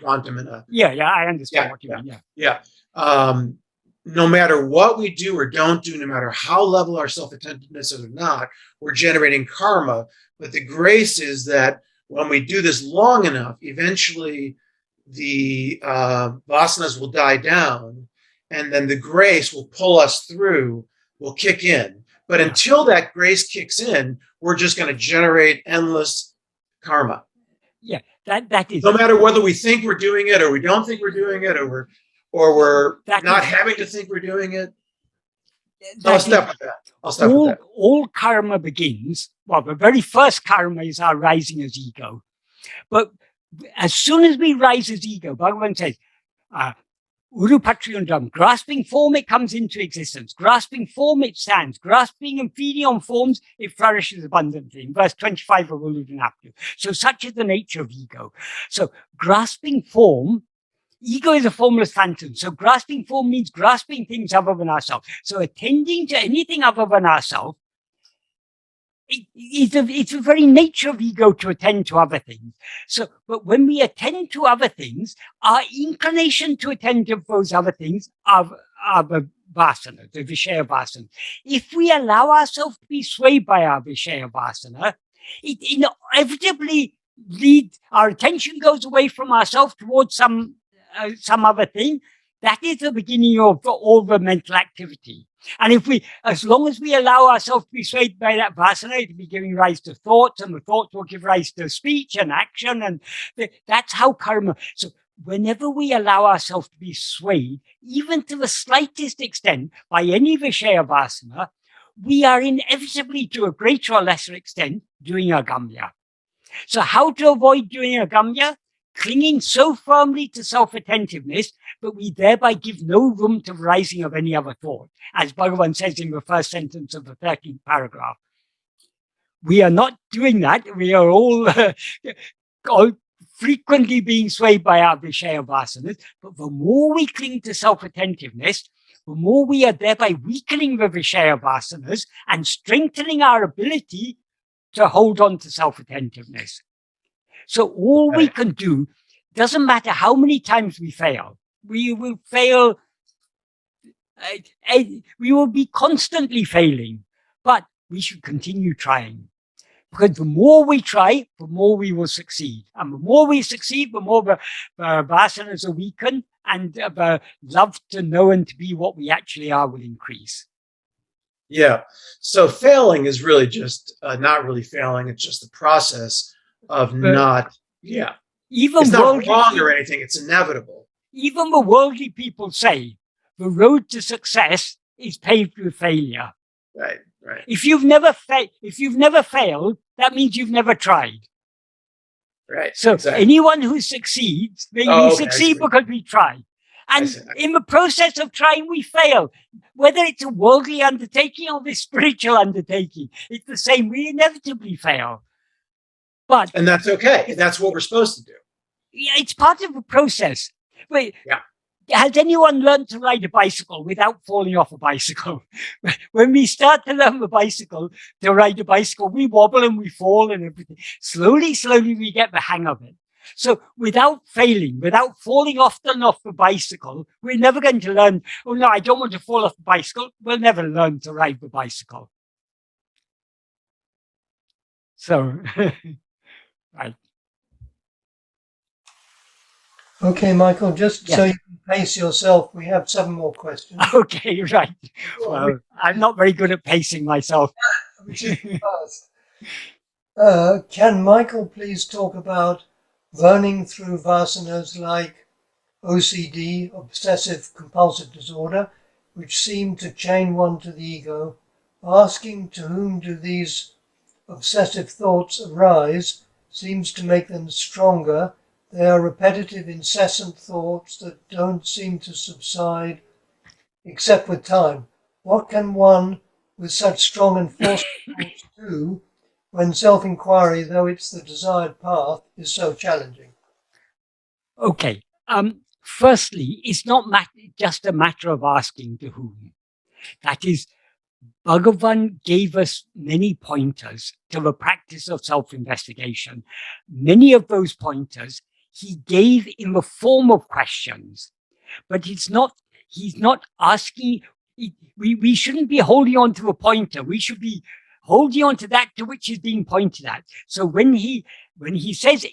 quantum in a I understand what you mean. No matter what we do or don't do, no matter how level our self-attentiveness is or not, we're generating karma. But the grace is that when we do this long enough, eventually the vasanas will die down, and then the grace will pull us through, will kick in. But until that grace kicks in, we're just going to generate endless karma. Yeah, that is. No matter whether we think we're doing it or we don't think we're doing it, or we're not having to think we're doing it. I'll stop with that. All karma begins. Well, the very first karma is our rising as ego. But as soon as we rise as ego, Bhagavan says, Urupatri, grasping form, it comes into existence. Grasping form, it stands. Grasping and feeding on forms, it flourishes abundantly. In verse 25 of Uḷḷadu Nāṛpadu. So such is the nature of ego. So grasping form, ego is a formless phantom. So grasping form means grasping things other than ourselves. So attending to anything other than ourselves, it's the very nature of ego to attend to other things. So, but when we attend to other things, our inclination to attend to those other things are the vasana, the Vishaya vasana. If we allow ourselves to be swayed by our Vishaya vasana, it inevitably leads, our attention goes away from ourselves towards some other thing. That is the beginning of all the mental activity. And as long as we allow ourselves to be swayed by that vasana, it will be giving rise to thoughts, and the thoughts will give rise to speech and action, and that's how karma. So whenever we allow ourselves to be swayed, even to the slightest extent, by any Vishaya vasana, we are inevitably, to a greater or lesser extent, doing agamya. So how to avoid doing agamya? Clinging so firmly to self-attentiveness, but we thereby give no room to the rising of any other thought. As Bhagavan says in the first sentence of the 13th paragraph. We are not doing that. We are all frequently being swayed by our Vishaya vasanas, but the more we cling to self-attentiveness, the more we are thereby weakening the Vishaya vasanas and strengthening our ability to hold on to self-attentiveness. So all we Right. can do, doesn't matter how many times we fail. We will fail. We will be constantly failing, but we should continue trying. Because the more we try, the more we will succeed. And the more we succeed, the more the vasanas are weakened, and the love to know and to be what we actually are will increase. Yeah. So failing is really just not really failing. It's just the process of not, yeah. Even It's not worldly, wrong or anything. It's inevitable. even the worldly people say the road to success is paved with failure. Right, right. If you've never failed, that means you've never tried. Right. So exactly. anyone who succeeds, we Okay, succeed because we try. And see. in the process of trying, we fail. Whether it's a worldly undertaking or this spiritual undertaking, it's the same. We inevitably fail. And that's okay. That's what we're supposed to do. Yeah, it's part of the process. Wait, yeah. Has anyone learned to ride a bicycle without falling off a bicycle? When we start to learn the bicycle, to ride a bicycle, we wobble and we fall and everything. Slowly, we get the hang of it. So without failing, without falling often off the bicycle, we're never going to learn, oh no, I don't want to fall off the bicycle. We'll never learn to ride the bicycle. So, right. Okay, Michael, just so you can pace yourself, we have 7 more questions. Okay, right. Well, I'm not very good at pacing myself. Can Michael please talk about burning through vasanas like OCD, obsessive compulsive disorder, which seem to chain one to the ego, asking to whom do these obsessive thoughts arise seems to make them stronger. They are repetitive, incessant thoughts that don't seem to subside except with time. What can one with such strong and forceful thoughts do when self-inquiry, though it's the desired path, is so challenging? Okay. Firstly, it's not just a matter of asking to whom. That is, Bhagavan gave us many pointers to the practice of self-investigation. Many of those pointers he gave in the form of questions, but he's not asking. We shouldn't be holding on to a pointer. We should be holding on to that to which is being pointed at. So when he says,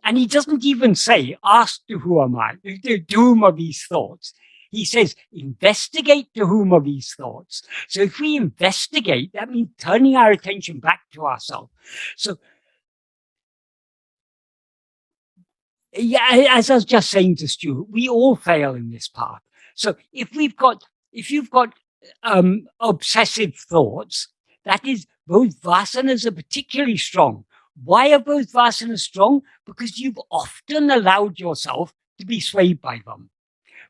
and he doesn't even say, ask to who am I, to whom are these thoughts? He says, investigate to whom are these thoughts. So if we investigate, that means turning our attention back to ourselves. So, yeah, as I was just saying to Stuart, we all fail in this path. So if you've got obsessive thoughts, that is, those vasanas are particularly strong. Why are those vasanas strong? Because you've often allowed yourself to be swayed by them.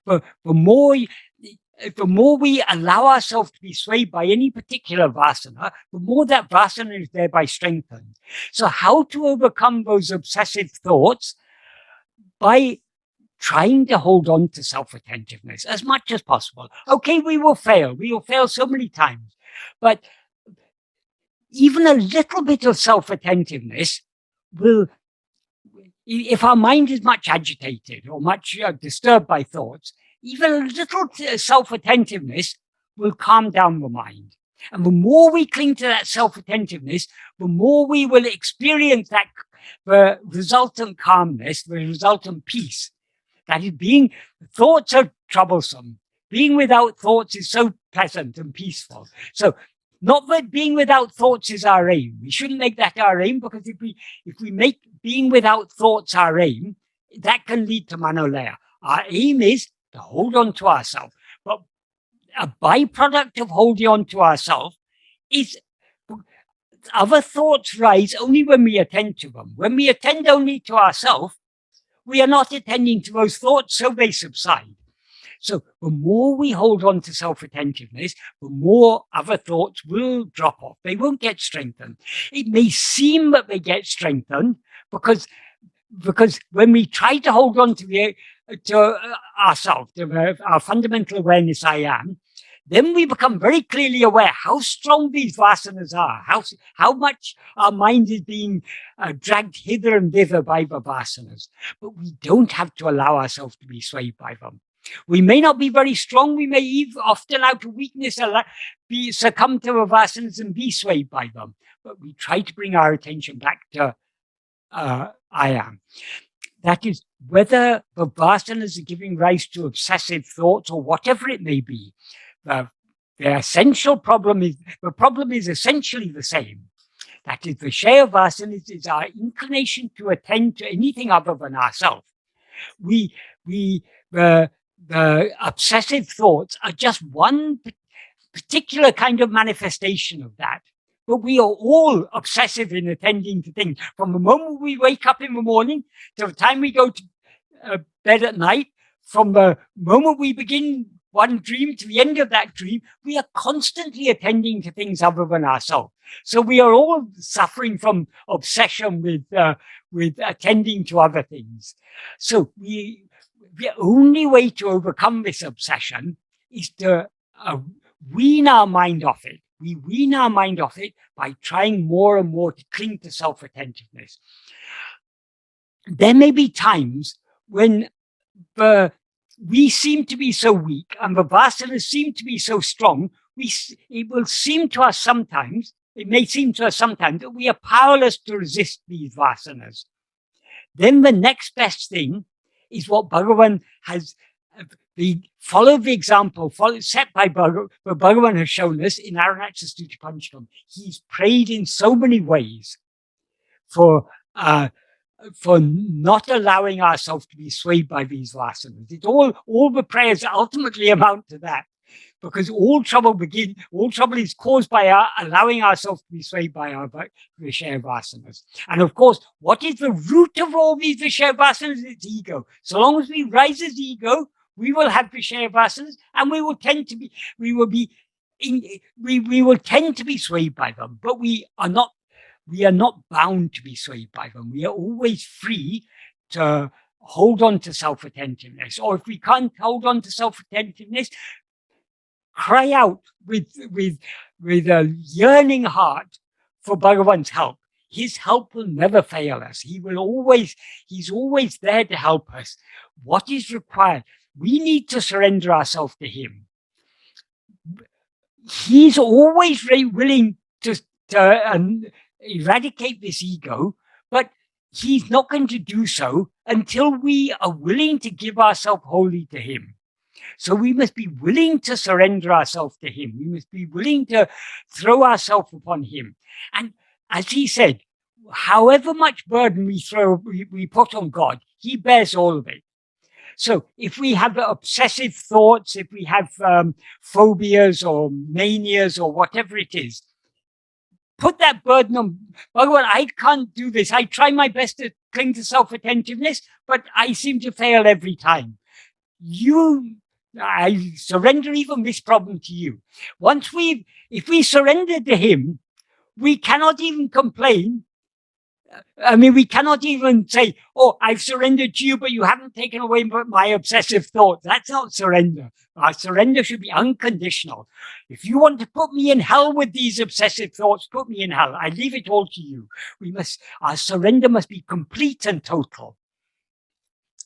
But the more we allow ourselves to be swayed by any particular vasana, the more that vasana is thereby strengthened. So how to overcome those obsessive thoughts? By trying to hold on to self-attentiveness as much as possible. Okay, we will fail. We will fail so many times. But even a little bit of self-attentiveness will, if our mind is much agitated or much disturbed by thoughts, even a little self-attentiveness will calm down the mind. And the more we cling to that self-attentiveness, the more we will experience that the resultant calmness, the resultant peace. That is, thoughts are troublesome. Being without thoughts is so pleasant and peaceful. So not that being without thoughts is our aim. We shouldn't make that our aim, because if we make being without thoughts our aim, that can lead to manolaya. Our aim is to hold on to ourselves. But a byproduct of holding on to ourselves is other thoughts rise only when we attend to them. When we attend only to ourselves, we are not attending to those thoughts, so they subside. So the more we hold on to self-attentiveness, the more other thoughts will drop off. They won't get strengthened. It may seem that they get strengthened because when we try to hold on to ourselves, to our fundamental awareness, I am, then we become very clearly aware how strong these vasanas are, how much our mind is being dragged hither and thither by the vasanas. But we don't have to allow ourselves to be swayed by them. We may not be very strong. We may even often out of weakness succumb to the vasanas and be swayed by them. But we try to bring our attention back to I am. That is, whether the vasanas are giving rise to obsessive thoughts or whatever it may be, the essential problem is essentially the same. That is, the Vishaya vasanas is our inclination to attend to anything other than ourselves. The obsessive thoughts are just one particular kind of manifestation of that. But we are all obsessive in attending to things. From the moment we wake up in the morning to the time we go to bed at night, from the moment we begin one dream to the end of that dream, we are constantly attending to things other than ourselves. So we are all suffering from obsession with attending to other things. So the only way to overcome this obsession is to wean our mind off it. We wean our mind off it by trying more and more to cling to self-attentiveness. There may be times when we seem to be so weak and the vasanas seem to be so strong, it may seem to us sometimes that we are powerless to resist these vasanas. Then the next best thing is what Bhagavan has follow the example set by Bhagavan has shown us in Aruṇācala Padigam. He's prayed in so many ways for not allowing ourselves to be swayed by these vasanas. It's all the prayers ultimately amount to that, because all trouble is caused by allowing ourselves to be swayed by our Vishaya vasanas. And of course, what is the root of all these Vishaya vasanas? It's ego. So long as we rise as ego, we will have Vishaya vasanas, and we will tend to be swayed by them. But we are not bound to be swayed by them. We are always free to hold on to self-attentiveness. Or if we can't hold on to self-attentiveness, cry out with a yearning heart for Bhagavan's help. His help will never fail us. He's always there to help us. What is required? We need to surrender ourselves to him. He's always very willing to eradicate this ego, but he's not going to do so until we are willing to give ourselves wholly to him. So we must be willing to surrender ourselves to him. We must be willing to throw ourselves upon him. And as he said, however much burden we put on God, he bears all of it. So if we have obsessive thoughts, if we have phobias or manias or whatever it is, put that burden on Bhagavan. I can't do this. I try my best to cling to self-attentiveness, but I seem to fail every time. I surrender even this problem to you. If we surrender to him, we cannot even complain. I mean, we cannot even say, oh, I've surrendered to you, but you haven't taken away my obsessive thoughts. That's not surrender. Our surrender should be unconditional. If you want to put me in hell with these obsessive thoughts, put me in hell. I leave it all to you. Our surrender must be complete and total.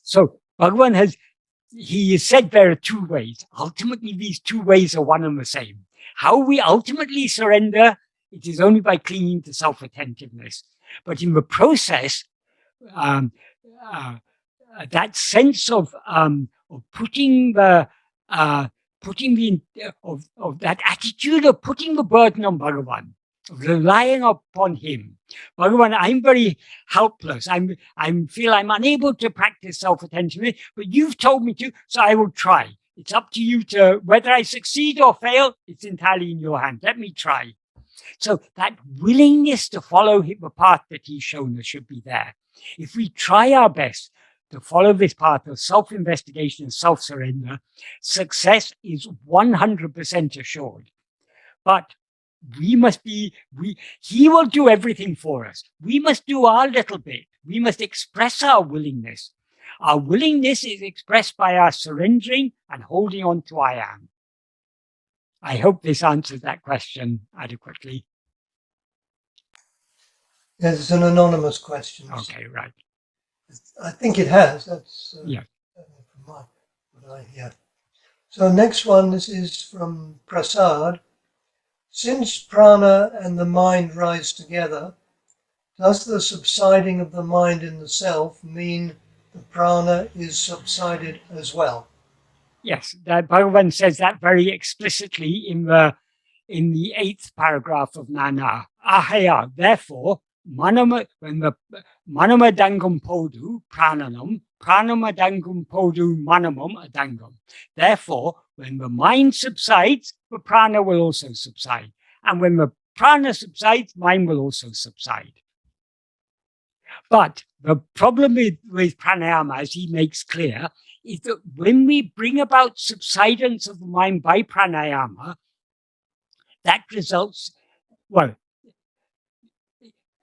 So Bhagavan he has said there are two ways. Ultimately, these two ways are one and the same. How we ultimately surrender, it is only by clinging to self-attentiveness. But in the process, that sense of putting that attitude of putting the burden on Bhagavan, of relying upon him. Bhagavan, I'm very helpless. I feel I'm unable to practice self-attentiveness, but you've told me to, so I will try. It's up to you to whether I succeed or fail. It's entirely in your hands. Let me try. So that willingness to follow the path that he's shown us should be there. If we try our best to follow this path of self-investigation and self-surrender, success is 100% assured. But he will do everything for us. We must do our little bit. We must express our willingness. Our willingness is expressed by our surrendering and holding on to I am. I hope this answers that question adequately. Yes, it's an anonymous question. Okay, right. I think it has. That's Yeah. from what I hear. So next one, this is from Prasad. Since prana and the mind rise together, does the subsiding of the mind in the self mean the prana is subsided as well? Yes, Bhagavan says that very explicitly in the 8th paragraph of Nāṉ Ār. Ahaya, therefore, when the manamadangam podu prananam, pranamadangam podu manamam adangam. Therefore, when the mind subsides, the prana will also subside. And when the prana subsides, mind will also subside. But the problem with pranayama, as he makes clear, is that when we bring about subsidence of the mind by pranayama, that results, well,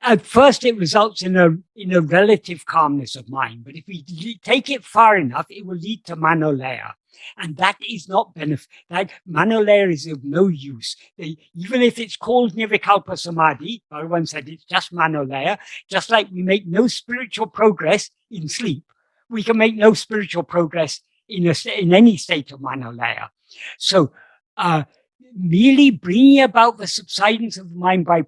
at first it results in a relative calmness of mind. But if we take it far enough, it will lead to manolaya. And that is not benefit. That manolaya is of no use. Even if it's called nirvikalpa samadhi, Bhagavan said it's just manolaya. Just like we make no spiritual progress in sleep, we can make no spiritual progress in any state of manolaya. So merely bringing about the subsidence of the mind by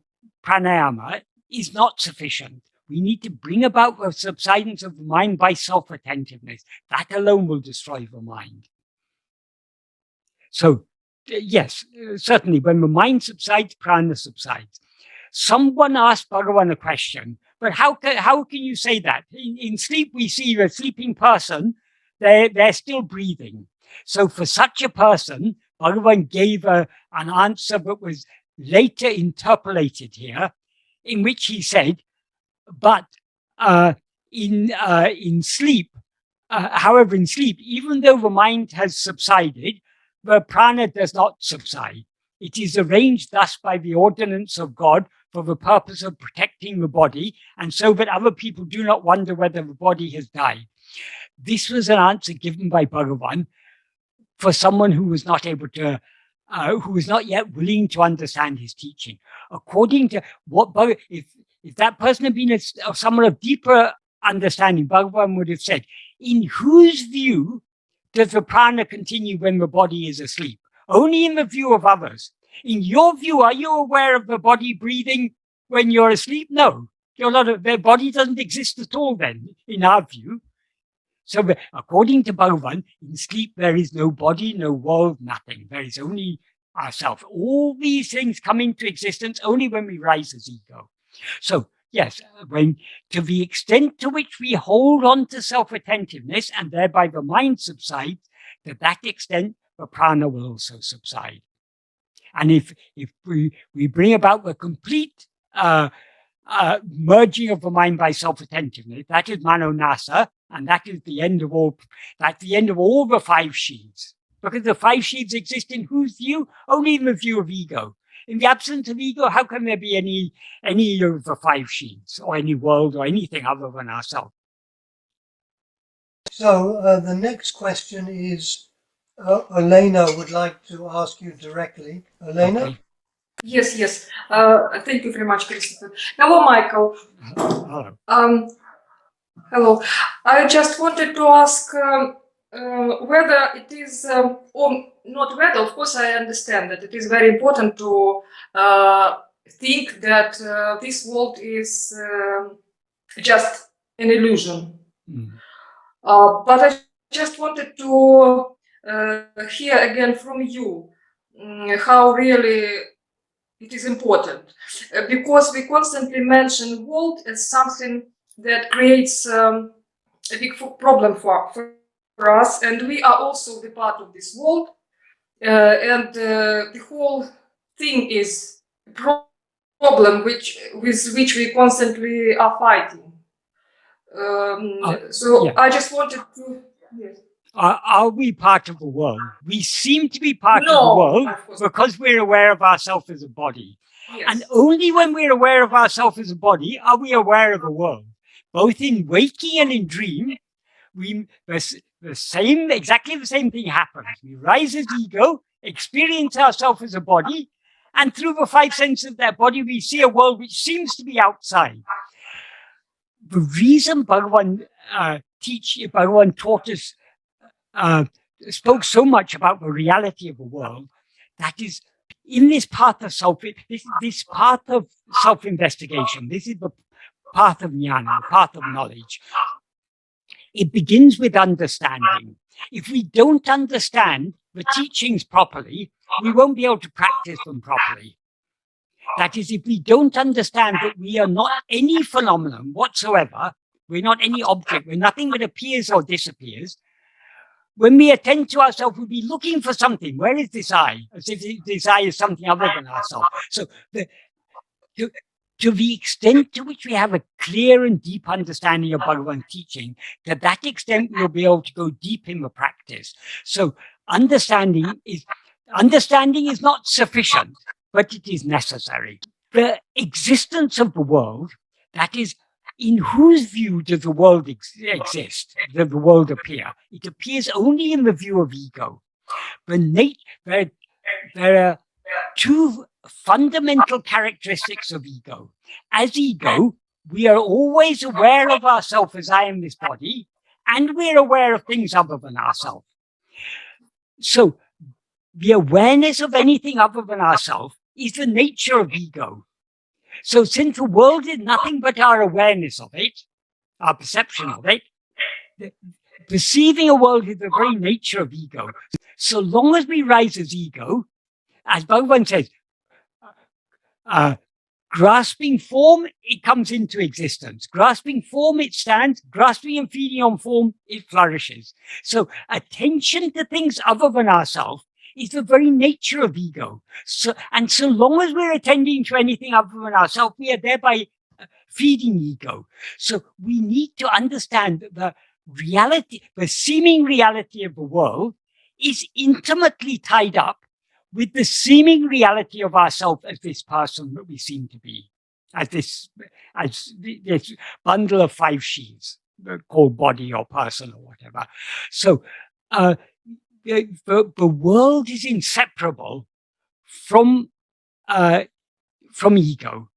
pranayama is not sufficient. We need to bring about the subsidence of the mind by self-attentiveness. That alone will destroy the mind. So, yes, certainly, when the mind subsides, prana subsides. Someone asked Bhagavan a question, but how can you say that? In sleep, we see a sleeping person, they're still breathing. So for such a person, Bhagavan gave an answer that was later interpolated here, in which he said, but in sleep, however, in sleep, even though the mind has subsided, the prana does not subside. It is arranged thus by the ordinance of God for the purpose of protecting the body, and so that other people do not wonder whether the body has died. This was an answer given by Bhagavan for someone who was not able to, who was not yet willing to understand his teaching. According to what if that person had been someone of deeper understanding, Bhagavan would have said, in whose view does the prana continue when the body is asleep? Only in the view of others. In your view, are you aware of the body breathing when you're asleep? No. You're not. Their body doesn't exist at all then, in our view. So according to Bhagavan, in sleep there is no body, no world, nothing. There is only ourself. All these things come into existence only when we rise as ego. So yes, to the extent to which we hold on to self-attentiveness and thereby the mind subsides, to that extent the prana will also subside. And if we bring about the complete merging of the mind by self-attentiveness, that is manonasa, and that is the end of all. That's the end of all the 5 sheaths, because the 5 sheaths exist in whose view? Only in the view of ego. In the absence of ego, how can there be any of the 5 sheaths, or any world, or anything other than ourselves? So the next question is, Elena would like to ask you directly. Elena? Okay. Yes. Thank you very much, Christopher. Hello, Michael. Hello. Hello. I just wanted to ask whether it is, or not whether, of course I understand that it is very important to think that this world is just an illusion. But I just wanted to hear again from you how really it is important, because we constantly mention world as something that creates a big problem for us, and we are also the part of this world, and the whole thing is a problem with which we constantly are fighting. So yeah. I just wanted to. Yes. Are we part of the world? We seem to be part of the world because we're aware of ourselves as a body. Yes. And only when we're aware of ourselves as a body are we aware of the world. Both in waking and in dream, exactly the same thing happens. We rise as ego, experience ourselves as a body, and through the five senses of that body, we see a world which seems to be outside. The reason Bhagavan taught us, spoke so much about the reality of the world, that is, in this path of this path of self-investigation, this is the path of jnana, the path of knowledge. It begins with understanding. If we don't understand the teachings properly, we won't be able to practice them properly. That is, if we don't understand that we are not any phenomenon whatsoever, we're not any object, we're nothing that appears or disappears, when we attend to ourselves, we'll be looking for something. Where is this I? As if this I is something other than ourselves. So to the extent to which we have a clear and deep understanding of Bhagavan's teaching, to that extent we'll be able to go deep in the practice. So understanding is not sufficient, but it is necessary. The existence of the world, that is, in whose view does the world exist, does the world appear? It appears only in the view of ego. There are two fundamental characteristics of ego. As ego, we are always aware of ourselves as I am this body, and we're aware of things other than ourselves. So the awareness of anything other than ourselves is the nature of ego. So since the world is nothing but our awareness of it, our perception of it, perceiving a world is the very nature of ego. So long as we rise as ego, as Bhagavan says, grasping form, it comes into existence. Grasping form, it stands. Grasping and feeding on form, it flourishes. So attention to things other than ourselves is the very nature of ego. So long as we're attending to anything other than ourselves, we are thereby feeding ego. So we need to understand that the reality, the seeming reality of the world is intimately tied up with the seeming reality of ourselves as this person that we seem to be, as this bundle of five sheaves called body or person or whatever. So the world is inseparable from ego.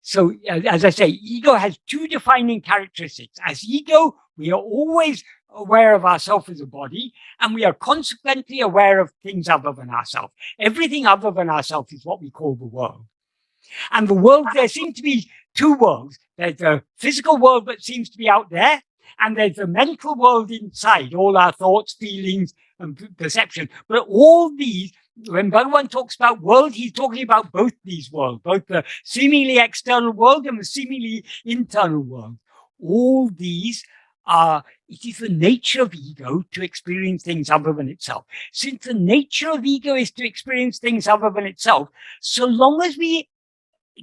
So as I say, ego has two defining characteristics. As ego, we are always aware of ourselves as a body, and we are consequently aware of things other than ourselves. Everything other than ourselves is what we call the world. And the world, there seem to be two worlds. There's the physical world that seems to be out there, and there's the mental world inside, all our thoughts, feelings, and perception. But all these, when Bhagavan talks about world, he's talking about both these worlds, both the seemingly external world and the seemingly internal world. All these it is the nature of ego to experience things other than itself. Since the nature of ego is to experience things other than itself, so long as we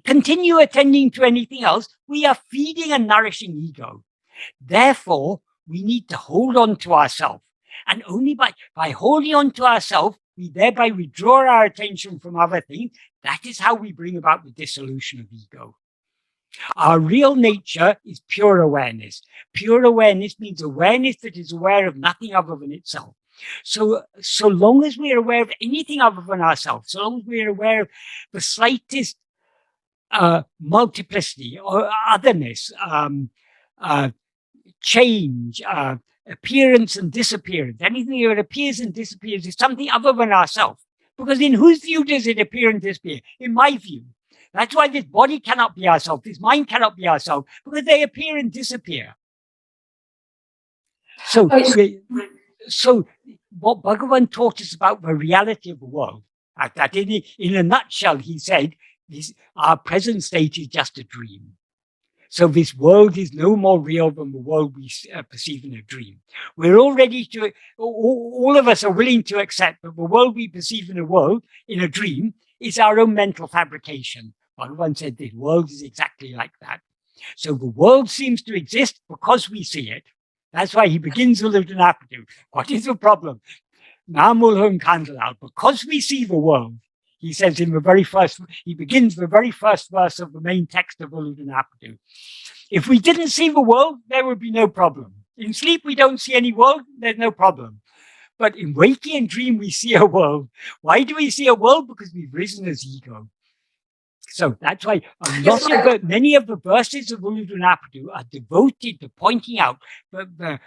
continue attending to anything else, we are feeding and nourishing ego. Therefore, we need to hold on to ourselves. And only by holding on to ourselves, we thereby withdraw our attention from other things. That is how we bring about the dissolution of ego. Our real nature is pure awareness. Pure awareness means awareness that is aware of nothing other than itself. So long as we are aware of anything other than ourselves, so long as we are aware of the slightest multiplicity or otherness, change, appearance and disappearance, anything that appears and disappears is something other than ourselves. Because in whose view does it appear and disappear? In my view. That's why this body cannot be ourselves, this mind cannot be ourselves, because they appear and disappear. So what Bhagavan taught us about the reality of the world, that in a nutshell, he said, our present state is just a dream. So this world is no more real than the world we perceive in a dream. We're all ready to, all of us are willing to accept that the world we perceive in a dream is our own mental fabrication. Bhagavan said the world is exactly like that. So the world seems to exist because we see it. That's why he begins Uḷḷadu Nāṛpadu. What is the problem? Nāmulhum Kandalal. Because we see the world, he says he begins the very first verse of the main text of Uḷḷadu Nāṛpadu. If we didn't see the world, there would be no problem. In sleep, we don't see any world, there's no problem. But in waking and dream, we see a world. Why do we see a world? Because we've risen as ego. So that's why many of the verses of Uḷḷadu Nāṛpadu are devoted to pointing out the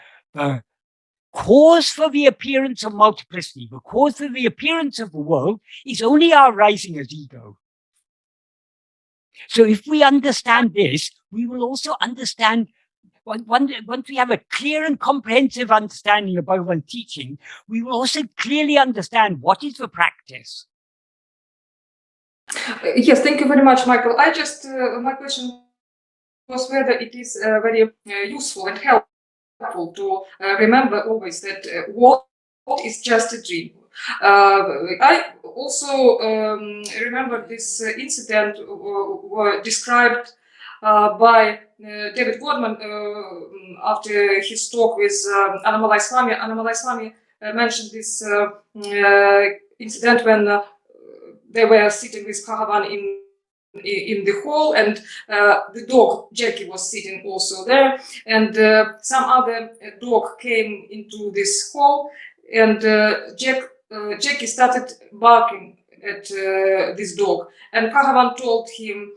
cause for the appearance of multiplicity, the cause for the appearance of the world is only our rising as ego. So if we understand this, we will also understand, once we have a clear and comprehensive understanding of Bhagavan teaching, we will also clearly understand what is the practice. Yes, thank you very much, Michael. I just, my question was whether it is very useful and helpful to remember always that what is just a dream. I also remember this incident described by David Godman after his talk with Annamalai Swami. Annamalai Swami mentioned this incident when they were sitting with Bhagavan in the hall, and the dog Jackie was sitting also there, and some other dog came into this hall, and Jackie started barking at this dog, and Bhagavan told him,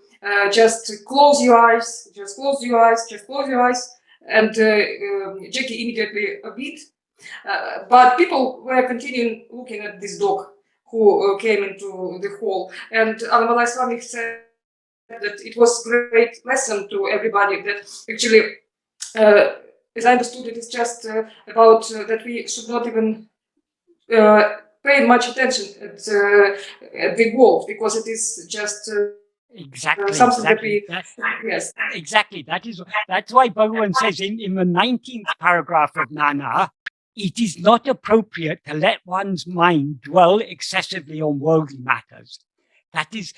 just close your eyes, just close your eyes, just close your eyes, and Jackie immediately obeyed, but people were continuing looking at this dog who came into the hall, and Annamalai Swami said that it was a great lesson to everybody, that actually, as I understood it, it's just about that we should not even pay much attention at the world, because it is just something that we... Yes. Exactly. That's why Bhagavan says in the 19th paragraph of Nāṉ Ār, it is not appropriate to let one's mind dwell excessively on worldly matters. That is,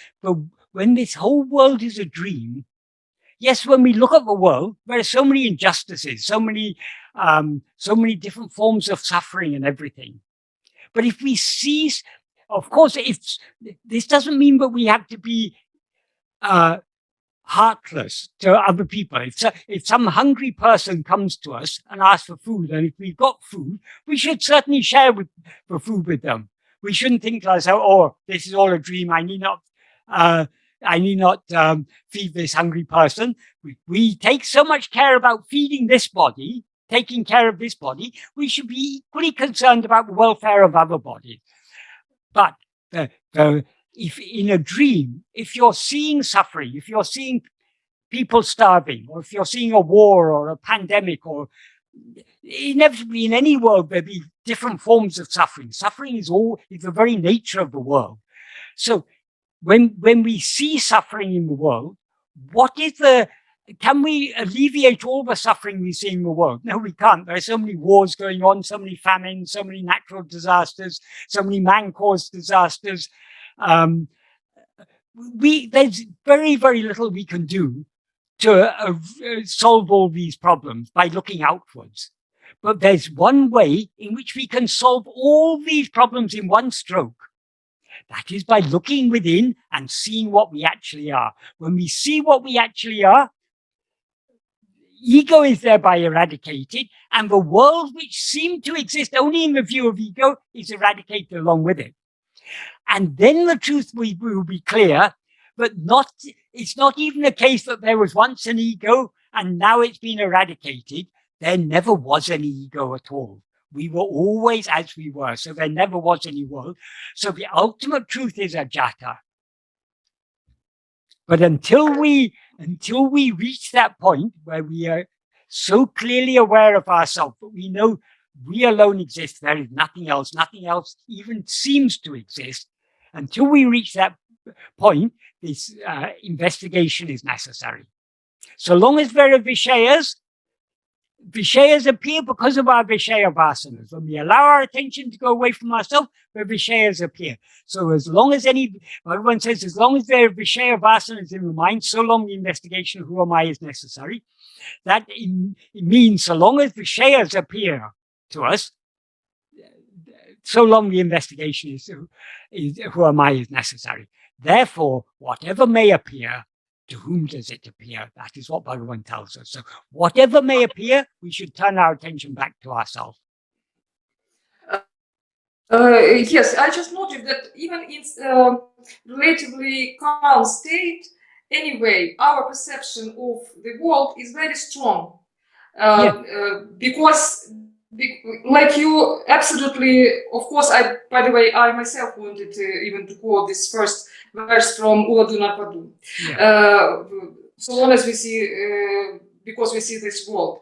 when this whole world is a dream, yes, when we look at the world, there are so many injustices, so many different forms of suffering and everything. But if we cease, of course, this doesn't mean that we have to be heartless to other people. If some hungry person comes to us and asks for food, and if we've got food, we should certainly share the food with them. We shouldn't think to ourselves, oh, this is all a dream, I need not feed this hungry person. We take so much care about feeding this body, taking care of this body, we should be equally concerned about the welfare of other bodies. But if in a dream, if you're seeing suffering, if you're seeing people starving, or if you're seeing a war or a pandemic, or inevitably in any world, there'll be different forms of suffering. Suffering is the very nature of the world. So when we see suffering in the world, can we alleviate all the suffering we see in the world? No, we can't. There are so many wars going on, so many famines, so many natural disasters, so many man-caused disasters. There's very, very little we can do to solve all these problems by looking outwards. But there's one way in which we can solve all these problems in one stroke. That is by looking within and seeing what we actually are. When we see what we actually are, ego is thereby eradicated, and the world which seemed to exist only in the view of ego is eradicated along with it. And then the truth will be clear, but it's not even a case that there was once an ego and now it's been eradicated. There never was any ego at all. We were always as we were, so there never was any world. So the ultimate truth is ajata. But until we reach that point where we are so clearly aware of ourselves that we know we alone exist, there is nothing else even seems to exist. Until we reach that point, this investigation is necessary. So long as there are Vishayas appear because of our Vishaya vasanas. When we allow our attention to go away from ourselves, the Vishayas appear. So as long as Bhagavan says, as long as there are Vishaya vasanas in the mind, so long the investigation of who am I is necessary. That it means so long as Vishayas appear to us, so long the investigation is who am I is necessary. Therefore, whatever may appear, to whom does it appear? That is what Bhagavan tells us. So whatever may appear, we should turn our attention back to ourselves. Yes, I just noticed that even in relatively calm state, anyway, our perception of the world is very strong. Because like you absolutely, of course, by the way, I myself wanted to even to quote this first verse from Uḷḷadu Nāṛpadu. So long as we see, because we see this world.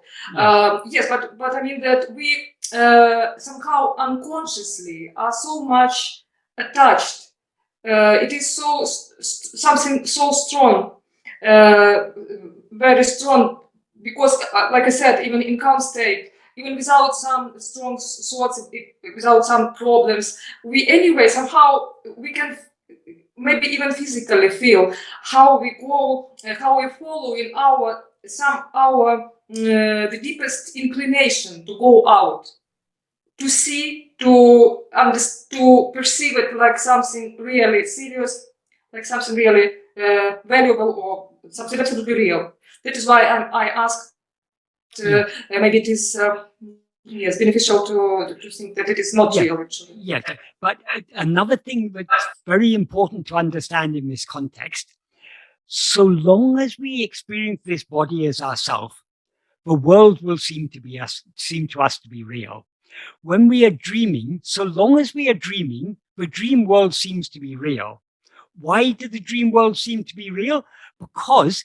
Yes, but I mean that we somehow unconsciously are so much attached. It is so something so strong, very strong. Because, like I said, even in calm state, even without some strong thoughts, without some problems, we anyway somehow we can maybe even physically feel how we go, how we follow in our the deepest inclination to go out, to see, to perceive it like something really serious, like something really valuable or something absolutely real. That is why I asked, maybe it is yes, beneficial to think that it is not real, actually. Yes, but another thing that's very important to understand in this context, so long as we experience this body as ourself, the world will seem to us to be real. When we are dreaming, so long as we are dreaming, the dream world seems to be real. Why does the dream world seem to be real? Because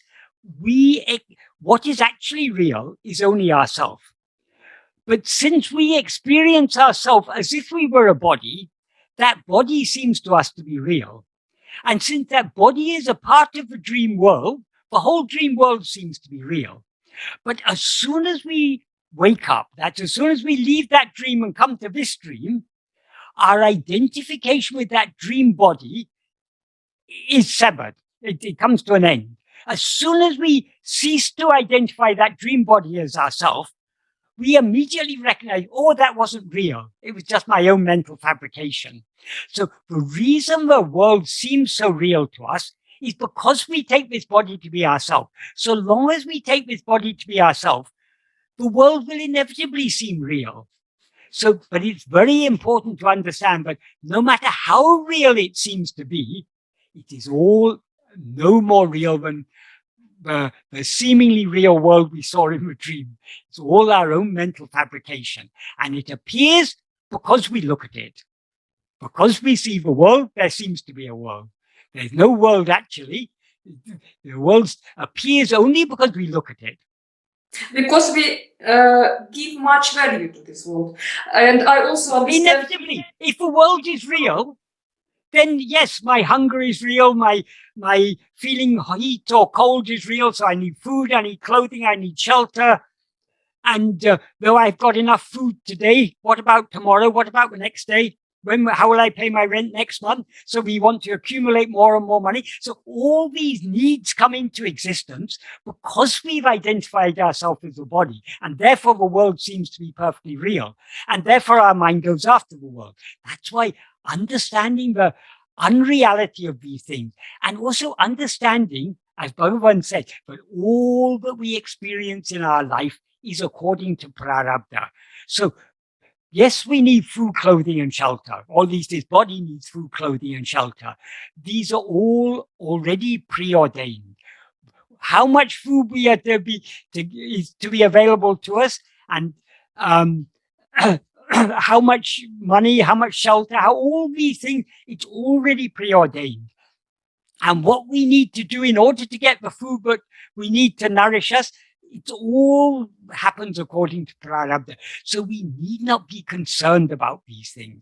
what is actually real is only ourself. But since we experience ourselves as if we were a body, that body seems to us to be real. And since that body is a part of the dream world, the whole dream world seems to be real. But as soon as we wake up, that's as soon as we leave that dream and come to this dream, our identification with that dream body is severed. It comes to an end. As soon as we cease to identify that dream body as ourself, we immediately recognize, oh, that wasn't real. It was just my own mental fabrication. So the reason the world seems so real to us is because we take this body to be ourself. So long as we take this body to be ourself, the world will inevitably seem real. So, but it's very important to understand that no matter how real it seems to be, it is all no more real than the seemingly real world we saw in the dream. It's all our own mental fabrication. And it appears because we look at it. Because we see the world, there seems to be a world. There's no world actually. The world appears only because we look at it. Because we give much value to this world. And I also understand... Inevitably, if the world is real, then yes, my hunger is real, my feeling heat or cold is real, so I need food, I need clothing, I need shelter. And though I've got enough food today, what about tomorrow? What about the next day? How will I pay my rent next month? So we want to accumulate more and more money. So all these needs come into existence because we've identified ourselves as a body, and therefore the world seems to be perfectly real. And therefore our mind goes after the world. That's why understanding the unreality of these things, and also understanding, as Bhagavan said, that all that we experience in our life is according to prarabdha. So yes, we need food, clothing, and shelter. Or at least this body needs food, clothing, and shelter. These are all already preordained. How much food we are is to be available to us, and how much money, how much shelter, how all these things, it's already preordained. And what we need to do in order to get the food that we need to nourish us, it all happens according to prarabdha. So we need not be concerned about these things.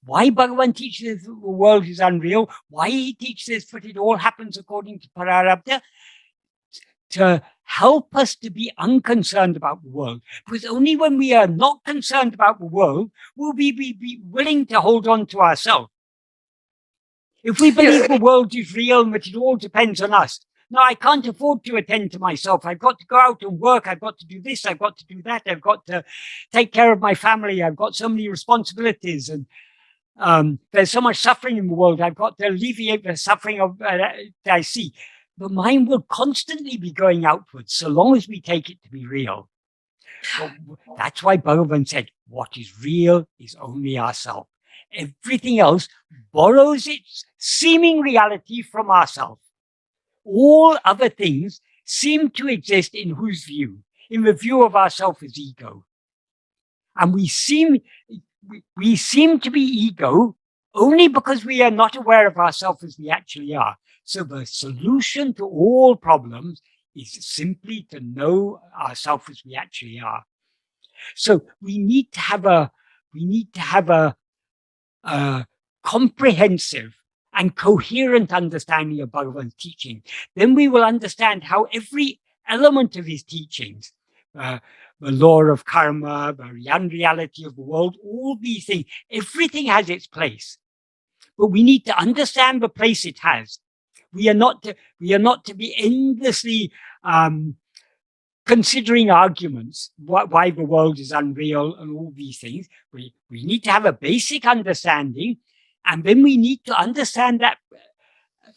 Why Bhagavan teaches the world is unreal, why he teaches that it all happens according to prarabdha, to help us to be unconcerned about the world. Because only when we are not concerned about the world will we be willing to hold on to ourselves. If we believe the world is real and that it all depends on us, no, I can't afford to attend to myself. I've got to go out and work. I've got to do this. I've got to do that. I've got to take care of my family. I've got so many responsibilities, and there's so much suffering in the world. I've got to alleviate the suffering of that I see. The mind will constantly be going outwards so long as we take it to be real. So that's why Bhagavan said, what is real is only ourselves. everything else borrows its seeming reality from ourself. All other things seem to exist in whose view? In the view of ourself as ego. And we seem to be ego only because we are not aware of ourselves as we actually are. So the solution to all problems is simply to know ourselves as we actually are. So we need to have a comprehensive and coherent understanding of Bhagavan's teaching. Then we will understand how every element of his teachings, the law of karma, the unreality of the world, all these things, everything has its place. But we need to understand the place it has. We are not to be endlessly considering arguments why the world is unreal and all these things. We need to have a basic understanding, and then we need to understand that,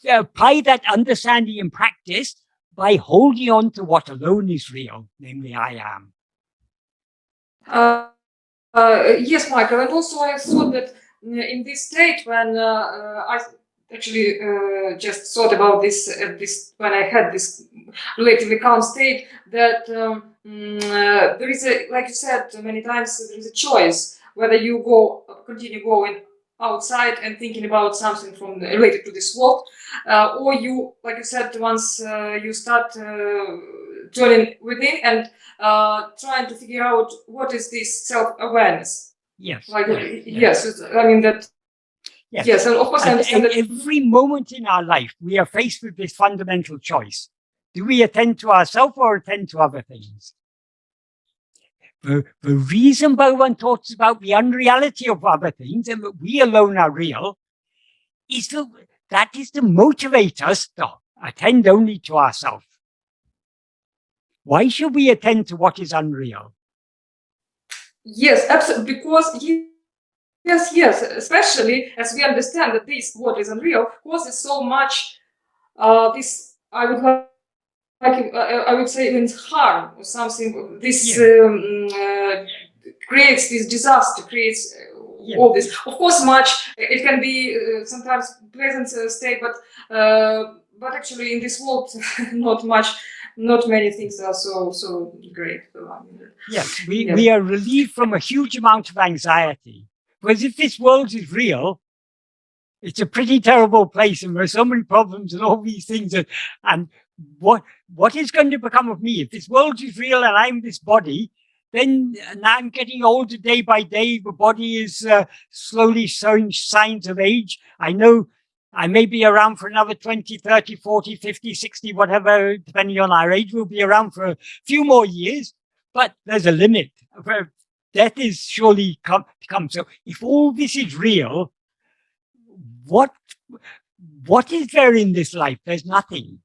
apply that understanding in practice by holding on to what alone is real, namely I am. Yes, Michael, and also I thought that in this state when I actually just thought about this when I had this relatively calm state, that there is a, like you said many times, there is a choice whether you continue going outside and thinking about something related to this world, or you, like you said, once you start joining within and trying to figure out what is this self-awareness. Yes. Like, yes. I mean that. Yes, and of course I understand that every moment in our life we are faced with this fundamental choice. Do we attend to ourselves or attend to other things? The reason Bhagavan talks about the unreality of other things and that we alone are real is that is to motivate us to attend only to ourselves. Why should we attend to what is unreal? Yes, absolutely, because yes, especially as we understand that this what is unreal causes so much this, I would say even harm or something. This creates this disaster, creates all this. Of course, it can be sometimes pleasant state, but actually in this world, not many things are so great. Yes, we are relieved from a huge amount of anxiety. Because if this world is real, it's a pretty terrible place, and there are so many problems and all these things. And what is going to become of me? If this world is real and I'm this body, then now I'm getting older day by day. The body is slowly showing signs of age. I know I may be around for another 20, 30, 40, 50, 60, whatever, depending on our age. We'll be around for a few more years, but there's a limit where death is surely come. So if all this is real, what is there in this life? There's nothing.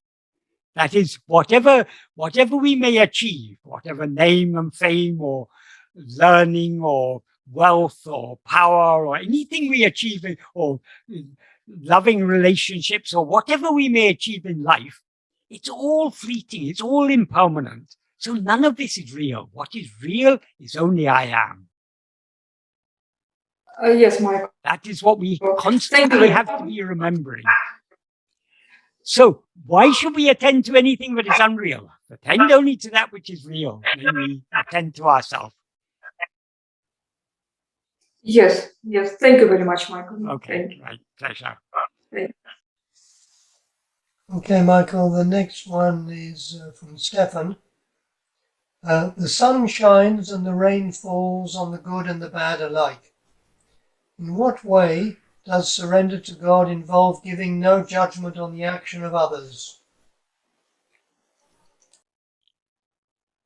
That is, whatever we may achieve, whatever name and fame or learning or wealth or power or anything we achieve, or loving relationships or whatever we may achieve in life, it's all fleeting, it's all impermanent. So none of this is real. What is real is only I am. Yes, Michael. That is what we constantly have to be remembering. So why should we attend to anything that is unreal? Attend only to that which is real, namely attend to ourselves. Yes. Thank you very much, Michael. Okay, right. Pleasure. Okay, Michael, the next one is from Stefan. The sun shines and the rain falls on the good and the bad alike. In what way does surrender to God involve giving no judgment on the action of others?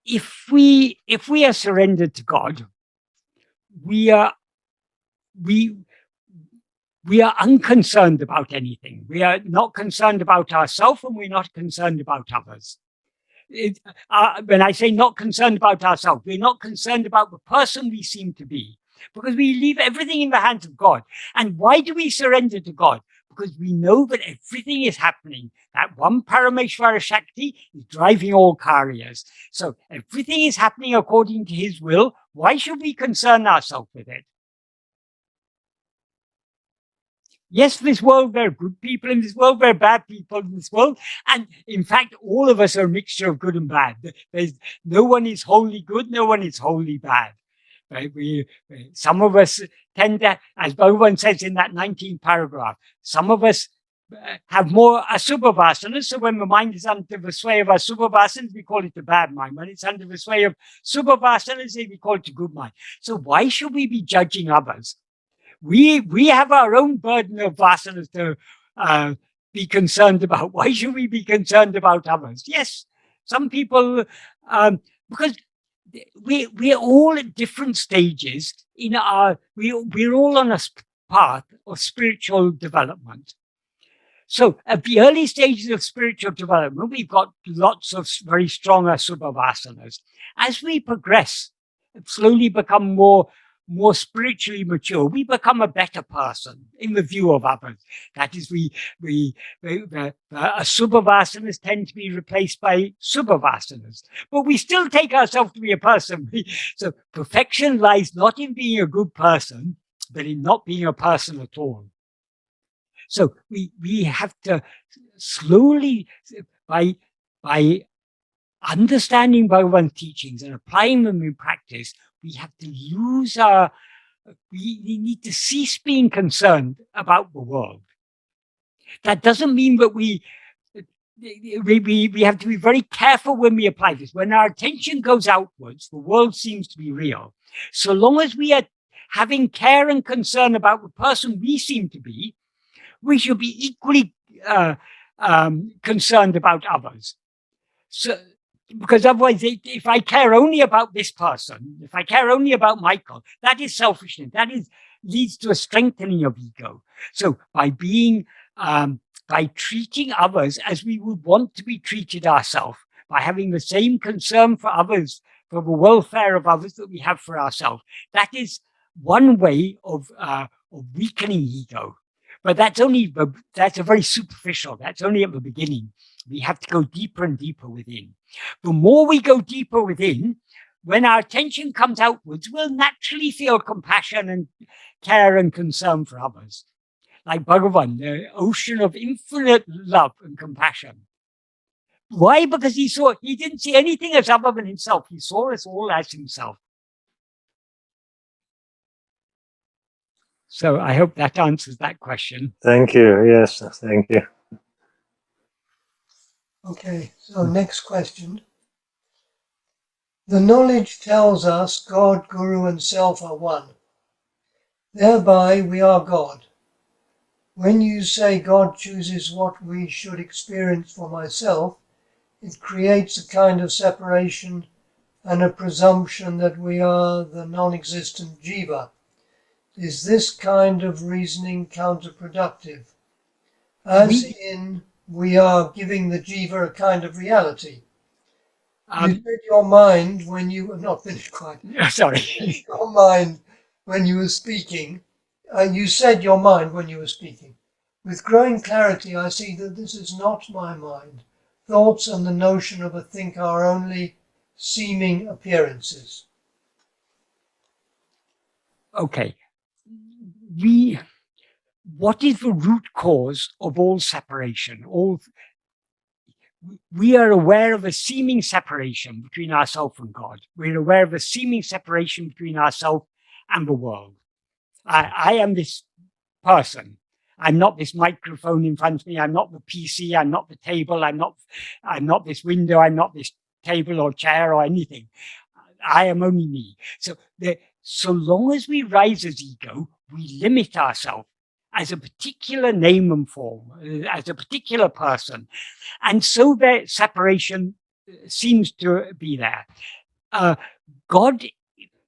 If we are surrendered to God, we are unconcerned about anything. We are not concerned about ourselves, and we're not concerned about others. When I say not concerned about ourselves, we're not concerned about the person we seem to be, because we leave everything in the hands of God. And why do we surrender to God? Because we know that everything is happening. That one Parameshvara Shakti is driving all karyas. So everything is happening according to his will. Why should we concern ourselves with it? Yes, this world, there are good people in this world, there are bad people in this world. And in fact, all of us are a mixture of good and bad. No one is wholly good, no one is wholly bad. Right? Some of us tend to, as Bhagavan says in that 19th paragraph, some of us have more asubha vasanas. So when the mind is under the sway of asubha vasanas, we call it the bad mind. When it's under the sway of subha vasanas, we call it the good mind. So why should we be judging others? We have our own burden of vasanas to be concerned about. Why should we be concerned about others? Yes, some people, because we're all at different stages in we're all on a path of spiritual development. So at the early stages of spiritual development, we've got lots of very strong asubha vasanas. As we progress, slowly become more spiritually mature, we become a better person in the view of others. That is, the asubha vasanas tend to be replaced by subha vasanas. But we still take ourselves to be a person. So perfection lies not in being a good person, but in not being a person at all. So we have to slowly, by understanding Bhagavan's teachings and applying them in practice, we have to lose we need to cease being concerned about the world. That doesn't mean that we have to be very careful when we apply this. When our attention goes outwards, the world seems to be real. So long as we are having care and concern about the person we seem to be, we should be equally concerned about others. So, because otherwise, if I care only about this person, if I care only about Michael, that is selfishness. That leads to a strengthening of ego. So by treating others as we would want to be treated ourselves, by having the same concern for others, for the welfare of others that we have for ourselves, that is one way of weakening ego. But that's a very superficial. That's only at the beginning. We have to go deeper and deeper within. The more we go deeper within, when our attention comes outwards, we'll naturally feel compassion and care and concern for others. Like Bhagavan, the ocean of infinite love and compassion. Why? Because he didn't see anything as other than himself. He saw us all as himself. So I hope that answers that question. Thank you. Yes, thank you. Okay, so next question. The knowledge tells us God, Guru and Self are one. Thereby we are God. When you say God chooses what we should experience for myself, it creates a kind of separation and a presumption that we are the non-existent jiva. Is this kind of reasoning counterproductive? As in, we are giving the jiva a kind of reality. You said your mind when you were not finished quite. Sorry. Your mind when you were speaking. You said your mind when you were speaking. With growing clarity, I see that this is not my mind. Thoughts and the notion of a think are only seeming appearances. Okay. What is the root cause of all separation? We are aware of a seeming separation between ourselves and God. We're aware of a seeming separation between ourselves and the world. I am this person. I'm not this microphone in front of me. I'm not the PC. I'm not the table. I'm not this window. I'm not this table or chair or anything. I am only me. So long as we rise as ego, we limit ourselves as a particular name and form, as a particular person. And so that separation seems to be there.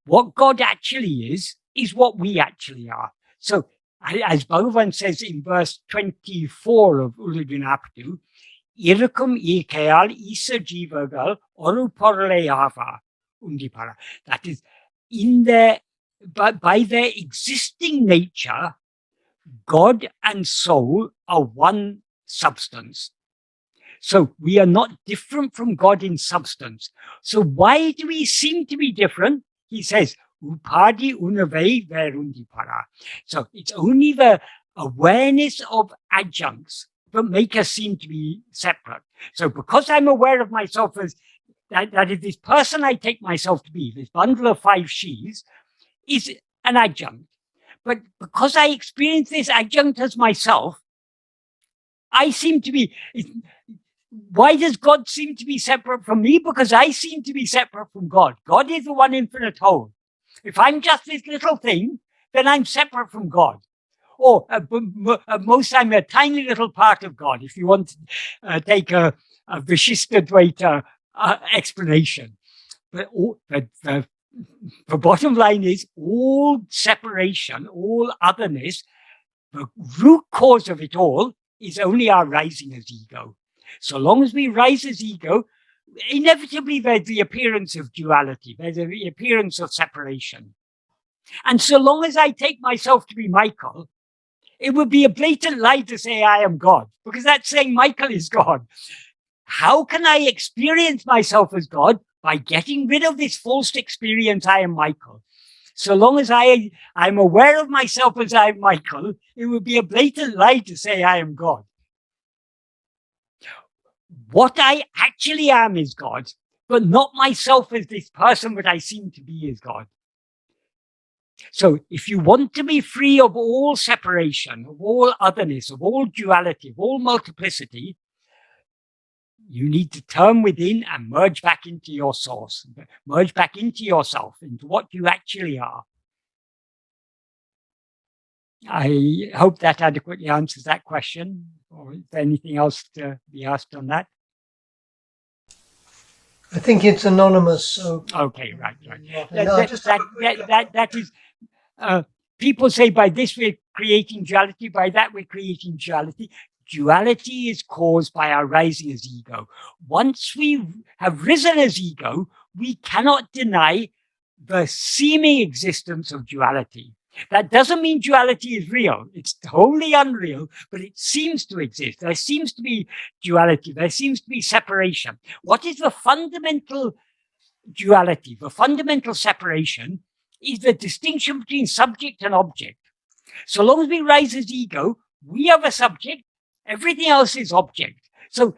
What God actually is what we actually are. So as Bhagavan says in verse 24 of Uḷḷadu Nāṛpadu, Irukam ikayal isa jivagal oru poraleyava undipara. That is, by their existing nature, God and soul are one substance. So we are not different from God in substance. So why do we seem to be different? He says, Upadēśa Undiyār verundipara. So it's only the awareness of adjuncts that make us seem to be separate. So because I'm aware of myself as that is this person I take myself to be, this bundle of 5 sheaves, is an adjunct. But because I experience this adjunct as myself, I seem to be... Why does God seem to be separate from me? Because I seem to be separate from God. God is the one infinite whole. If I'm just this little thing, then I'm separate from God. Or at most, I'm a tiny little part of God, if you want to take a Vishishtadvaita explanation. But the bottom line is all separation, all otherness, the root cause of it all is only our rising as ego. So long as we rise as ego, inevitably there's the appearance of duality, there's the appearance of separation. And so long as I take myself to be Michael, it would be a blatant lie to say I am God, because that's saying Michael is God. How can I experience myself as God? By getting rid of this false experience I am Michael. So long as I'm aware of myself as I am Michael, it would be a blatant lie to say I am God. What I actually am is God, but not myself as this person that I seem to be is God. So if you want to be free of all separation, of all otherness, of all duality, of all multiplicity, you need to turn within and merge back into your source, merge back into yourself, into what you actually are. I hope that adequately answers that question. Or is there anything else to be asked on that? I think it's anonymous, so... Okay, right. No, that is... people say by this we're creating duality, by that we're creating duality. Duality is caused by our rising as ego. Once we have risen as ego, we cannot deny the seeming existence of duality. That doesn't mean duality is real. It's totally unreal, but it seems to exist. There seems to be duality. There seems to be separation. What is the fundamental duality? The fundamental separation is the distinction between subject and object. So long as we rise as ego, we are the subject, everything else is object. So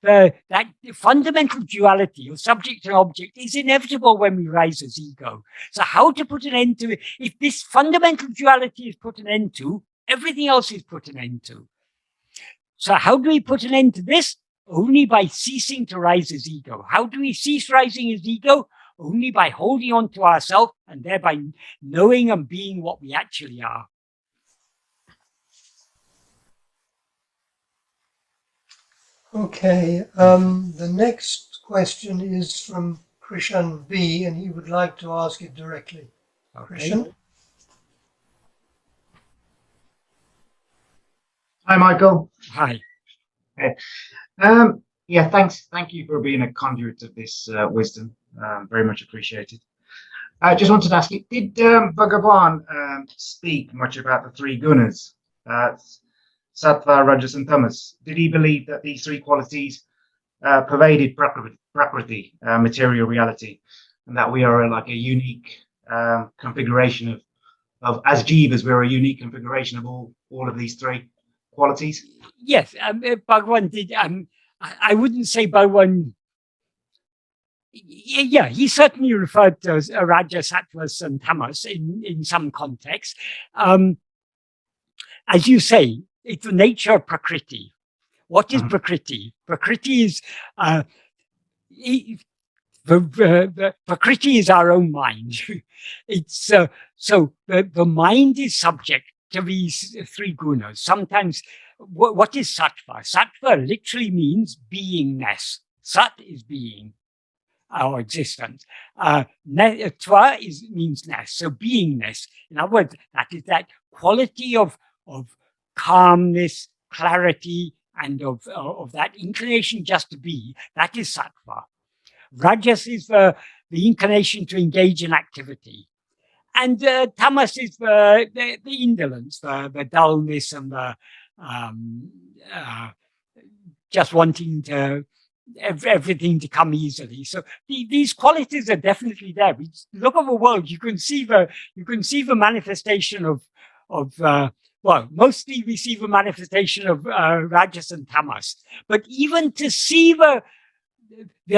that fundamental duality of subject and object is inevitable when we rise as ego. So how to put an end to it? If this fundamental duality is put an end to, everything else is put an end to. So how do we put an end to this? Only by ceasing to rise as ego. How do we cease rising as ego? Only by holding on to ourselves and thereby knowing and being what we actually are. Okay, the next question is from Krishan B, and he would like to ask it directly. Okay. Krishan? Hi, Michael. Hi. Okay. Yeah, thanks. Thank you for being a conduit of this wisdom. Very much appreciated. I just wanted to ask you, did Bhagavan speak much about the 3 gunas? Sattva, Rajas and Tamas. Did he believe that these 3 qualities pervaded Prakriti, material reality, and that we are like a unique configuration of as jivas, we're a unique configuration of all of these 3 qualities? Yes, Bhagavan did. I wouldn't say Bhagavan. Yeah, he certainly referred to Rajas, Sattvas and Tamas in some context. As you say, it's the nature of Prakriti. What is Prakriti? Prakriti is Prakriti is our own mind. It's so the mind is subject to these 3 gunas. Sometimes, what is sattva? Sattva literally means beingness. Sat is being, our existence. Tva means ness, so beingness. In other words, that is that quality of calmness, clarity, and of that inclination just to be. That is sattva. Rajas is the inclination to engage in activity. And tamas is the indolence, the dullness, and the just wanting to everything to come easily. So these qualities are definitely there. Look at the world; you can see the manifestation well, mostly we see the manifestation of Rajas and Tamas, but even to see the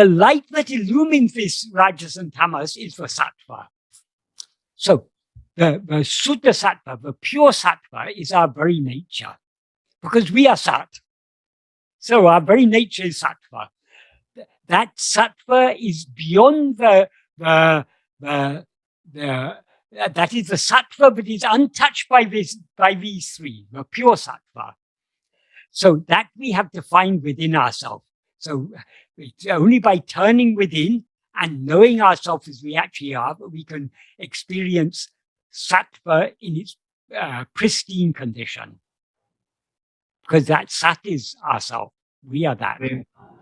light that illumines this Rajas and Tamas is the Sattva. So the Suddha Sattva, the pure Sattva, is our very nature, because we are Sat. So our very nature is Sattva. That Sattva is beyond that is the Sattva, but is untouched by these three, the pure Sattva. So that we have to find within ourselves. So it's only by turning within and knowing ourselves as we actually are that we can experience Sattva in its pristine condition. Because that Sat is ourself. We are that.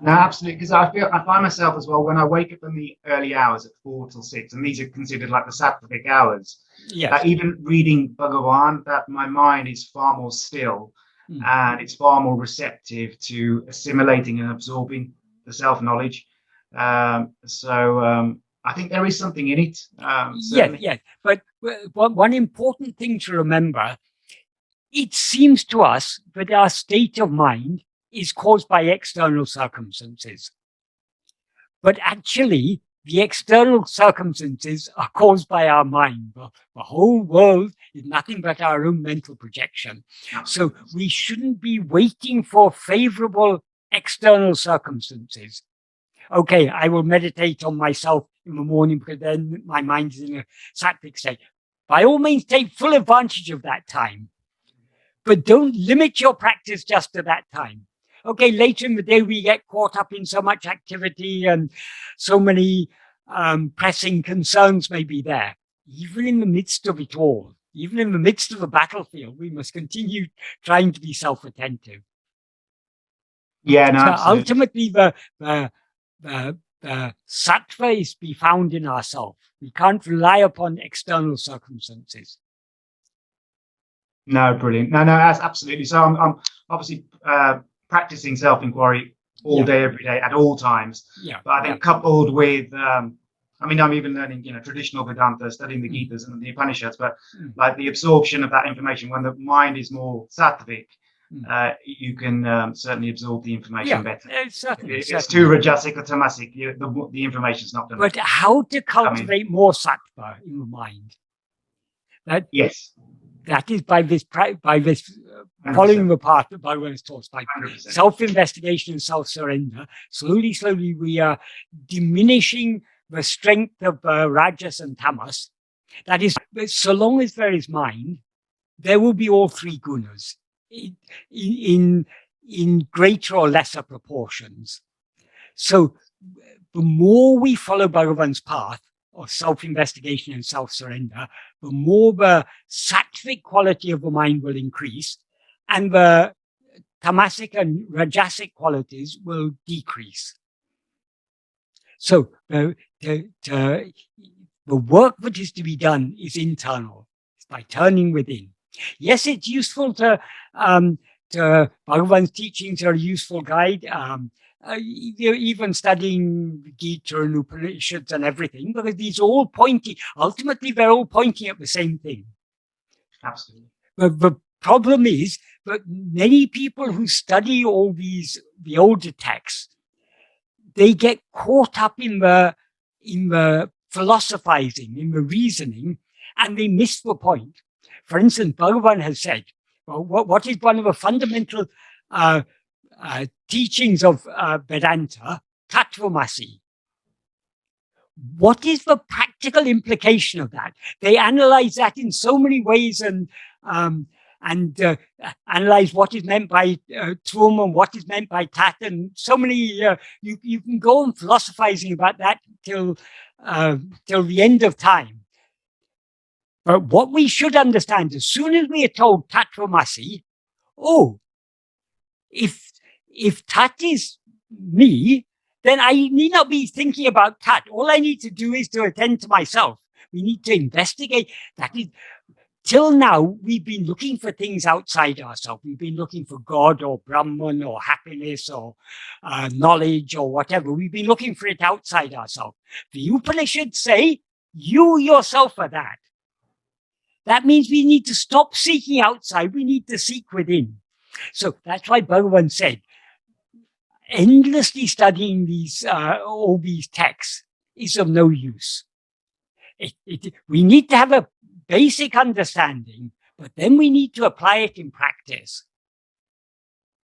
No, absolutely. Because I find myself as well, when I wake up in the early hours at 4 till 6, and these are considered like the sattvic hours. Yes. Even reading Bhagavan, that my mind is far more still, and it's far more receptive to assimilating and absorbing the self-knowledge. So I think there is something in it. Yes. But one important thing to remember, it seems to us that our state of mind is caused by external circumstances. But actually, the external circumstances are caused by our mind. The whole world is nothing but our own mental projection. So we shouldn't be waiting for favorable external circumstances. Okay, I will meditate on myself in the morning because then my mind is in a sattvic state. By all means, take full advantage of that time. But don't limit your practice just to that time. Okay, later in the day, we get caught up in so much activity and so many pressing concerns may be there. Even in the midst of it all, even in the midst of the battlefield, we must continue trying to be self-attentive. Yeah, no, so absolutely. ultimately, the sattva is to be found in ourselves. We can't rely upon external circumstances. No, brilliant. No, that's absolutely. So I'm obviously practicing self-inquiry all day, every day, at all times. Yeah. But I think coupled with, I'm even learning, traditional Vedanta, studying the Gitas and the Upanishads, but like the absorption of that information, when the mind is more sattvic, you can certainly absorb the information better. Certainly, if it's too rajasic or tamasic, the information's not going to. But how to cultivate more sattva in the mind? Yes. That is by this following the path that Bhagavan has taught, by self-investigation and self-surrender. Slowly, we are diminishing the strength of Rajas and Tamas. That is, so long as there is mind, there will be all three gunas in greater or lesser proportions. So the more we follow Bhagavan's path of self-investigation and self-surrender, the more the sattvic quality of the mind will increase, and the tamasic and rajasic qualities will decrease. So the work that is to be done is internal. It's by turning within. Yes, it's useful to Bhagavan's teachings are a useful guide. Even studying Gita and Upanishads and everything, because these are all pointing, ultimately they're all pointing at the same thing. Absolutely. But the problem is that many people who study all the older texts, they get caught up in the philosophizing, in the reasoning, and they miss the point. For instance, Bhagavan has said, well, what is one of the fundamental teachings of Vedanta? Tattvamasi. What is the practical implication of that? They analyze that in so many ways and analyze what is meant by Tvam and what is meant by Tat, and so many. You can go on philosophizing about that till the end of time. But what we should understand, as soon as we are told Tattvamasi, if Tat is me, then I need not be thinking about Tat. All I need to do is to attend to myself. We need to investigate. That is, till now, we've been looking for things outside ourselves. We've been looking for God or Brahman or happiness or knowledge or whatever. We've been looking for it outside ourselves. The Upanishads say, you yourself are that. that means we need to stop seeking outside. We need to seek within. So that's why Bhagavan said, endlessly studying these all these texts is of no use. We need to have a basic understanding, but then we need to apply it in practice.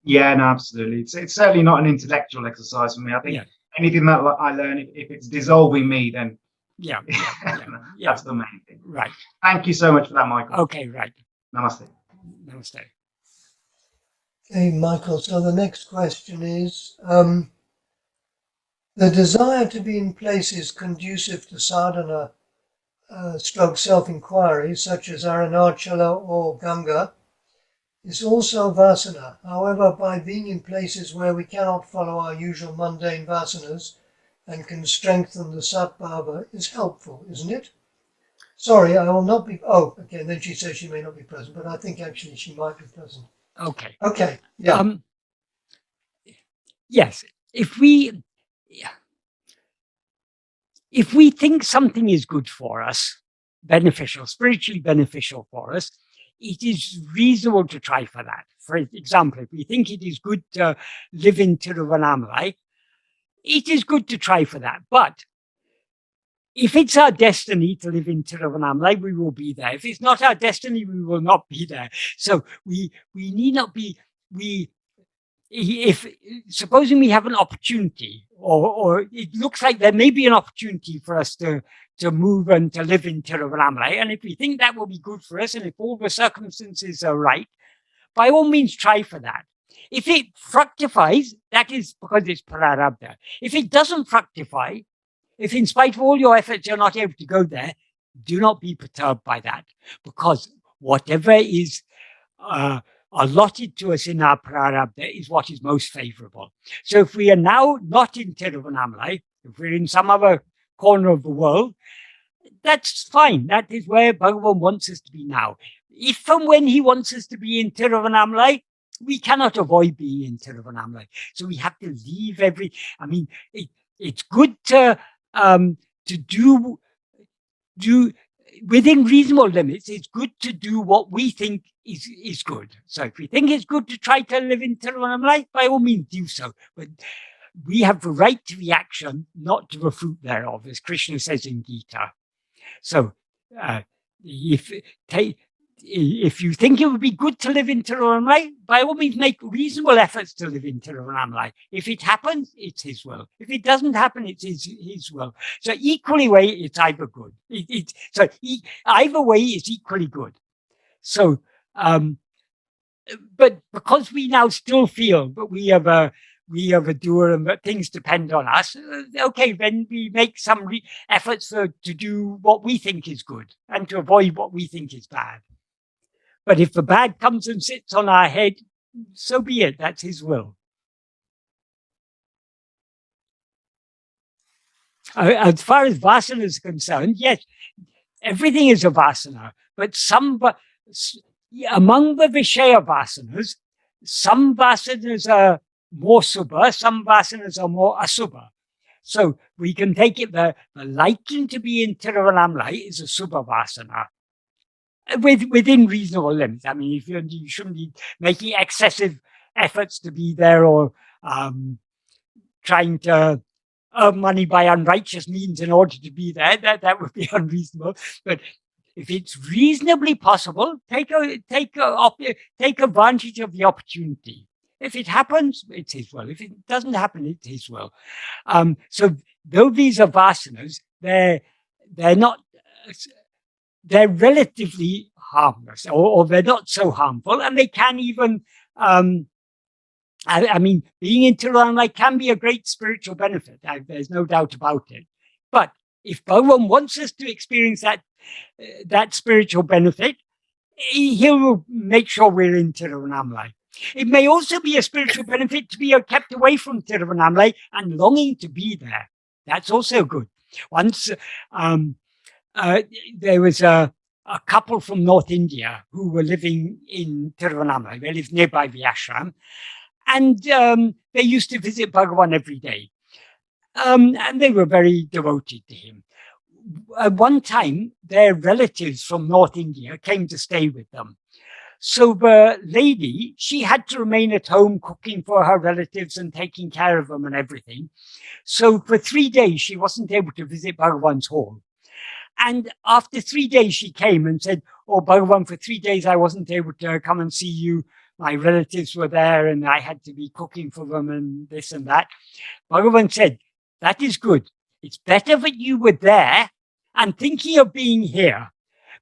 Yeah, no, absolutely. It's certainly not an intellectual exercise for me. I think anything that I learn, if it's dissolving me, then that's the main thing. Right. Thank you so much for that, Michael. Okay, right. Namaste. Namaste. Okay, Michael, so the next question is, the desire to be in places conducive to sadhana stroke self-inquiry, such as Arunachala or Ganga, is also vasana. However, by being in places where we cannot follow our usual mundane vasanas and can strengthen the satbhava is helpful, isn't it? Sorry, I will not be... Oh, okay, and then she says she may not be present, but I think actually she might be present. Okay. Okay, yeah. Yes, if we think something is good for us, beneficial, spiritually beneficial for us, it is reasonable to try for that. For example, if we think it is good to live in Tiruvannamalai, it is good to try for that. But if it's our destiny to live in Tiruvannamalai, we will be there. If it's not our destiny, we will not be there. So we need not be, if supposing we have an opportunity, or it looks like there may be an opportunity for us to move and to live in Tiruvannamalai, and if we think that will be good for us, and if all the circumstances are right, by all means try for that. If it fructifies, that is because it's prarabdha. If it doesn't fructify, if in spite of all your efforts you're not able to go there, do not be perturbed by that, because whatever is allotted to us in our prarabdha is what is most favorable. So if we are now not in Tiruvannamalai, if we're in some other corner of the world, that's fine. That is where Bhagavan wants us to be now. If and when he wants us to be in Tiruvannamalai, we cannot avoid being in Tiruvannamalai. So we have to leave it's good to do within reasonable limits. It's good to do what we think is good. So if we think it's good to try to live in Tiruvannamalai, by all means do so. But we have the right to the action, not to the fruit thereof, as Krishna says in Gita. So if you think it would be good to live in Tiruvannamalai, by all means make reasonable efforts to live in Tiruvannamalai. If it happens, it's his will. If it doesn't happen, it's his will. So equally way, it's either good. Either way is equally good. So, but because we now still feel that we have a doer and that things depend on us, okay, then we make some efforts to do what we think is good and to avoid what we think is bad. But if the bad comes and sits on our head, so be it. That's his will. As far as vasana is concerned, yes, everything is a vasana. But among the Vishaya vasanas, some vasanas are more subha, some vasanas are more asubha. So we can take it the liking to be in Tiruvannamalai is a subha vasana. Within reasonable limits. I mean, if you shouldn't be making excessive efforts to be there, or trying to earn money by unrighteous means in order to be there. That would be unreasonable. But if it's reasonably possible, take advantage of the opportunity. If it happens, it's his will. If it doesn't happen, it's his will. So though these are vasanas, they're relatively harmless, or they're not so harmful, and they can even, being in Tiruvannamalai can be a great spiritual benefit. There's no doubt about it. But if Bhagavan wants us to experience that spiritual benefit, he will make sure we're in Tiruvannamalai. It may also be a spiritual benefit to be kept away from Tiruvannamalai and longing to be there. That's also good. Once there was a couple from North India who were living in Tiruvannamalai. They lived nearby the ashram, and they used to visit Bhagavan every day. And they were very devoted to him. at one time, their relatives from North India came to stay with them. So the lady, she had to remain at home cooking for her relatives and taking care of them and everything. So for 3 days, she wasn't able to visit Bhagavan's hall. And after 3 days, she came and said, "Oh, Bhagavan, for 3 days, I wasn't able to come and see you. My relatives were there and I had to be cooking for them and this and that." Bhagavan said, "That is good. It's better that you were there and thinking of being here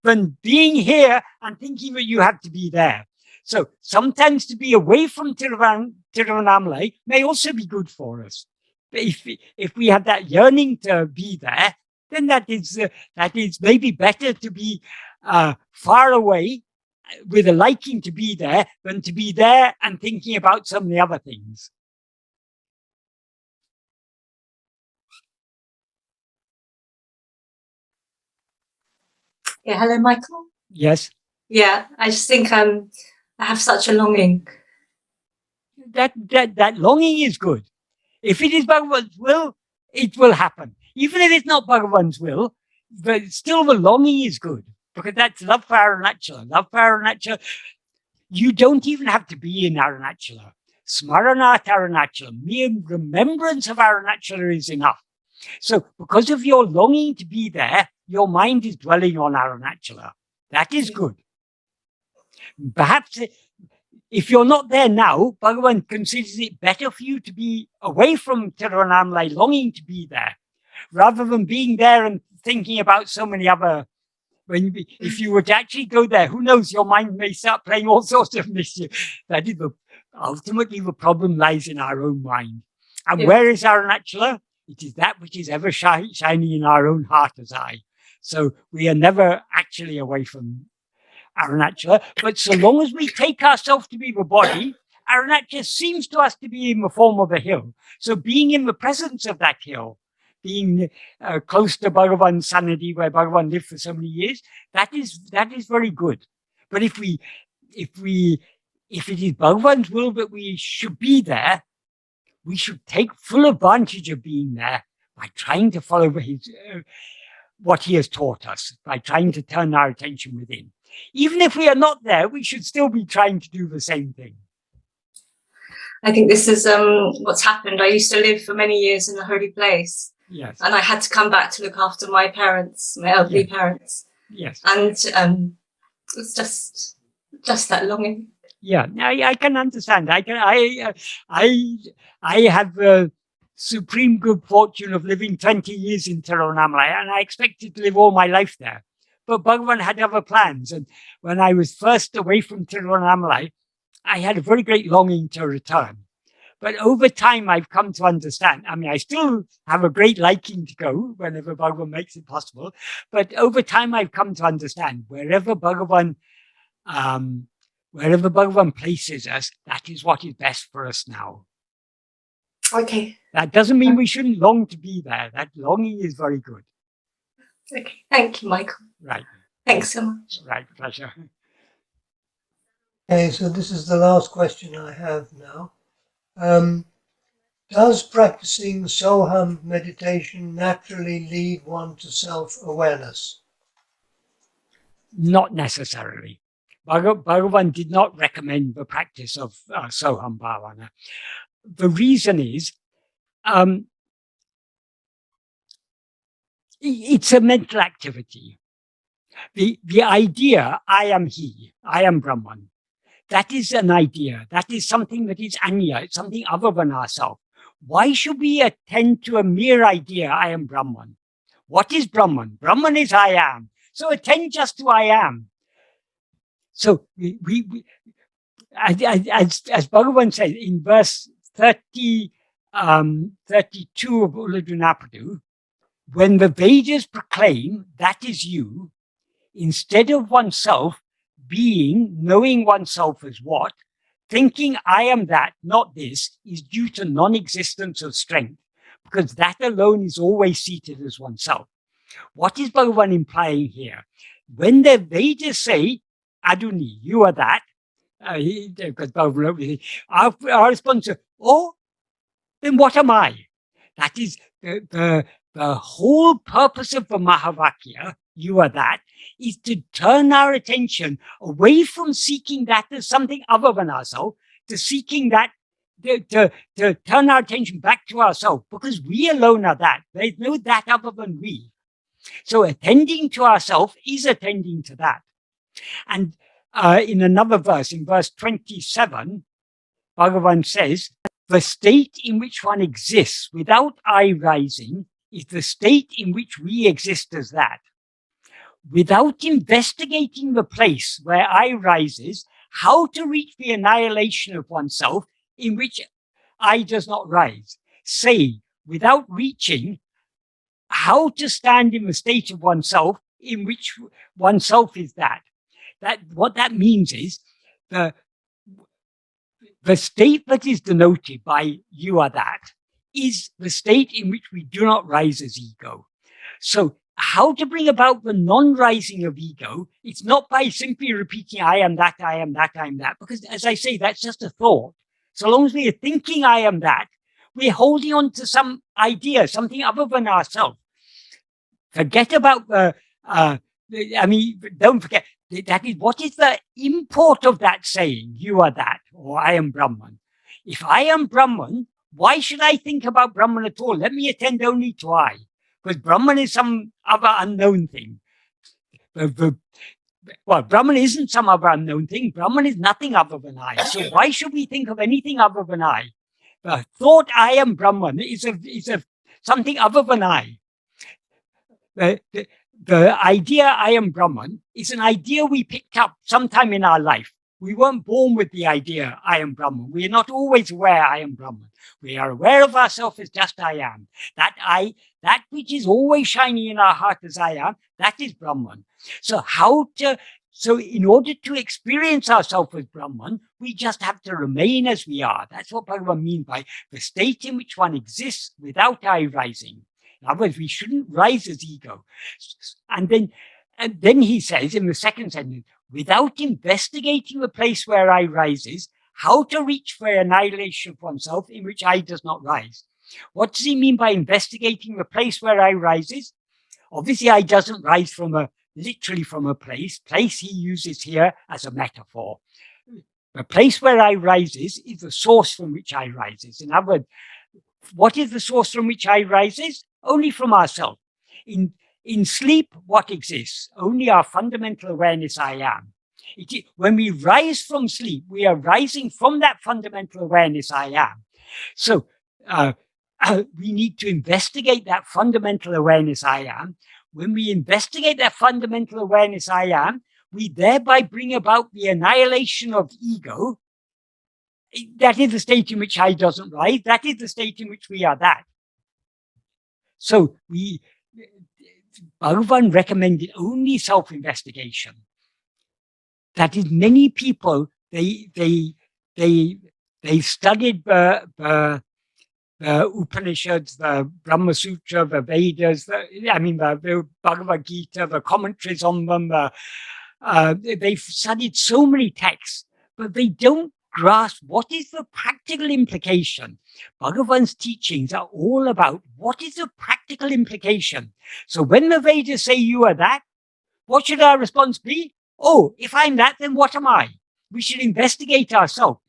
than being here and thinking that you have to be there." So sometimes to be away from Tiruvannamalai may also be good for us. If we have that yearning to be there, then that is maybe better to be far away with a liking to be there than to be there and thinking about so many other things. Yeah, hello, Michael. Yes. Yeah, I just think I have such a longing. That longing is good. If it is Bhagavan's will, it will happen. Even if it's not Bhagavan's will, but still the longing is good, because that's love for Aruṇācala. Love for Aruṇācala. You don't even have to be in Aruṇācala. Smaranat Aruṇācala, mere remembrance of Aruṇācala is enough. So because of your longing to be there, your mind is dwelling on Aruṇācala. That is good. Perhaps if you're not there now, Bhagavan considers it better for you to be away from Tiruvannamalai, longing to be there, rather than being there and thinking about so many other. If you were to actually go there, who knows, your mind may start playing all sorts of mischief. That is ultimately the problem lies in our own mind. And where is Aruṇācala? It is that which is ever shining in our own heart as eye. So we are never actually away from Aruṇācala. But so long as we take ourselves to be the body, Aruṇācala seems to us to be in the form of a hill. So being in the presence of that hill, being close to Bhagavan's Sanidhi, where Bhagavan lived for so many years, that is very good. But if it is Bhagavan's will that we should be there, we should take full advantage of being there by trying to follow what he has taught us, by trying to turn our attention within. Even if we are not there, we should still be trying to do the same thing. I think this is what's happened. I used to live for many years in a holy place. Yes. And I had to come back to look after my parents, my elderly parents. Yes. And it's just that longing. Yeah, I can understand. I have the supreme good fortune of living 20 years in Tiruvannamalai, and I expected to live all my life there. But Bhagavan had other plans. And when I was first away from Tiruvannamalai, I had a very great longing to return. But over time, I've come to understand. I mean, I still have a great liking to go whenever Bhagavan makes it possible. But over time, I've come to understand wherever Bhagavan places us, that is what is best for us now. Okay. That doesn't mean we shouldn't long to be there. That longing is very good. Okay. Thank you, Michael. Right. Thanks so much. Right. Pleasure. Okay, so this is the last question I have now. Does practicing Soham meditation naturally lead one to self-awareness? Not necessarily. Bhagavan did not recommend the practice of Soham Bhavana. The reason is, it's a mental activity. The idea, I am he, I am Brahman, that is an idea. That is something that is anya. It's something other than ourselves. Why should we attend to a mere idea, I am Brahman? What is Brahman? Brahman is I am. So attend just to I am. So as Bhagavan said in verse 32 of Uḷḷadu Nāṛpadu, when the Vedas proclaim that is you, instead of oneself being, knowing oneself as what, thinking I am that, not this, is due to non-existence of strength, because that alone is always seated as oneself. What is Bhagavan implying here? When the Vedas say, Aduni, you are that, because Bhagavan, our response is, oh, then what am I? That is, the The whole purpose of the Mahavakya, you are that, is to turn our attention away from seeking that as something other than ourselves, to seeking that, to turn our attention back to ourselves, because we alone are that. There's no that other than we. So attending to ourselves is attending to that. And in another verse, in verse 27, Bhagavan says, the state in which one exists without I rising is the state in which we exist as that. Without investigating the place where I rises, how to reach the annihilation of oneself in which I does not rise. Say, without reaching, how to stand in the state of oneself in which oneself is that. What that means is the state that is denoted by you are that is the state in which we do not rise as ego. So how to bring about the non-rising of ego, it's not by simply repeating I am that, I am that, I am that, because as I say, that's just a thought. So long as we are thinking I am that, we're holding on to some idea, something other than ourselves. Forget about don't forget, that is, what is the import of that saying, you are that, or I am Brahman? If I am Brahman, why should I think about Brahman at all? Let me attend only to I, because Brahman is some other unknown thing. Well, Brahman isn't some other unknown thing. Brahman is nothing other than I. So why should we think of anything other than I? The thought I am Brahman is something other than I. The idea I am Brahman is an idea we picked up sometime in our life. We weren't born with the idea I am Brahman. We are not always aware I am Brahman. We are aware of ourselves as just I am. That which is always shining in our heart as I am, that is Brahman. So in order to experience ourselves as Brahman, we just have to remain as we are. That's what Bhagavan means by the state in which one exists without I rising. In other words, we shouldn't rise as ego. And then he says in the second sentence, without investigating the place where I rises, how to reach for annihilation of oneself in which I does not rise. What does he mean by investigating the place where I rises? Obviously, I doesn't rise literally from a place. Place he uses here as a metaphor. The place where I rises is the source from which I rises. In other words, what is the source from which I rises? Only from ourselves. In sleep, what exists? Only our fundamental awareness I am. When we rise from sleep, we are rising from that fundamental awareness I am. So we need to investigate that fundamental awareness I am. When we investigate that fundamental awareness I am, we thereby bring about the annihilation of ego. That is the state in which I doesn't rise. That is the state in which we are that. So Bhagavan recommended only self-investigation. That is, many people, they studied the Upanishads, the Brahma Sutra, the Vedas, the Bhagavad Gita, the commentaries on them. They've studied so many texts, but they don't grasp what is the practical implication. Bhagavan's teachings are all about what is the practical implication. So when the Vedas say you are that, what should our response be? Oh, if I'm that, then what am I? We should investigate ourselves.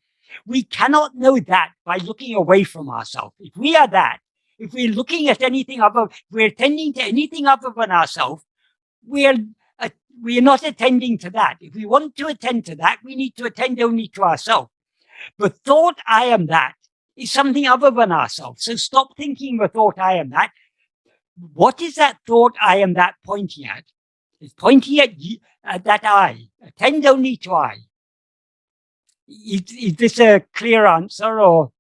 We cannot know that by looking away from ourselves. If we are that, if we're looking at anything other, if we're attending to anything other than ourselves, we are not attending to that. If we want to attend to that, we need to attend only to ourselves. The thought I am that is something other than ourselves. So stop thinking the thought I am that. What is that thought I am that pointing at? It's pointing at that I. Attend only to I. Is this a clear answer, or?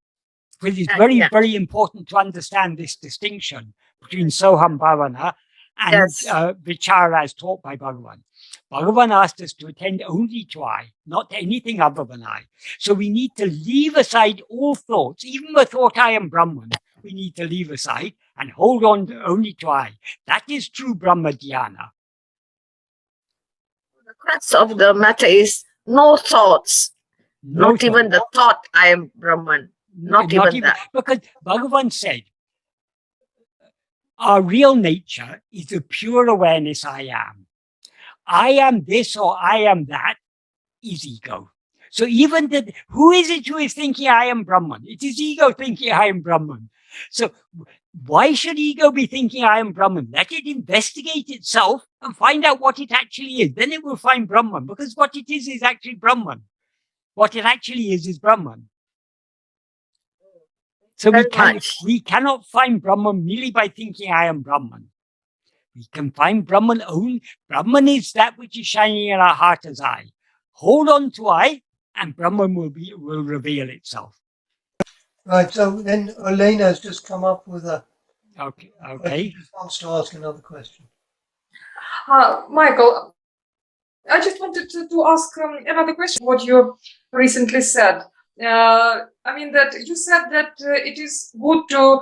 Because it's very important to understand this distinction between Soham Bhavana and Vichara as taught by Bhagavan. Bhagavan asked us to attend only to I, not to anything other than I. So we need to leave aside all thoughts, even the thought I am Brahman, we need to leave aside and hold on only to I. That is true Brahma Dhyana. The crux of the matter is no thoughts, not even the thought I am Brahman, not even that. Because Bhagavan said, our real nature is the pure awareness I am. I am this or I am that is ego. So even who is it who is thinking I am Brahman? It is ego thinking I am Brahman. So why should ego be thinking I am Brahman? Let it investigate itself and find out what it actually is. Then it will find Brahman, because what it is actually Brahman. What it actually is Brahman. So we cannot find Brahman merely by thinking I am Brahman. We can find Brahman only. Brahman is that which is shining in our heart as I. Hold on to I, and Brahman will reveal itself. Right. So then Elena has just come up with a. Okay. She just wants to ask another question. Michael, I just wanted to ask another question. What you recently said. I mean that you said that it is good to.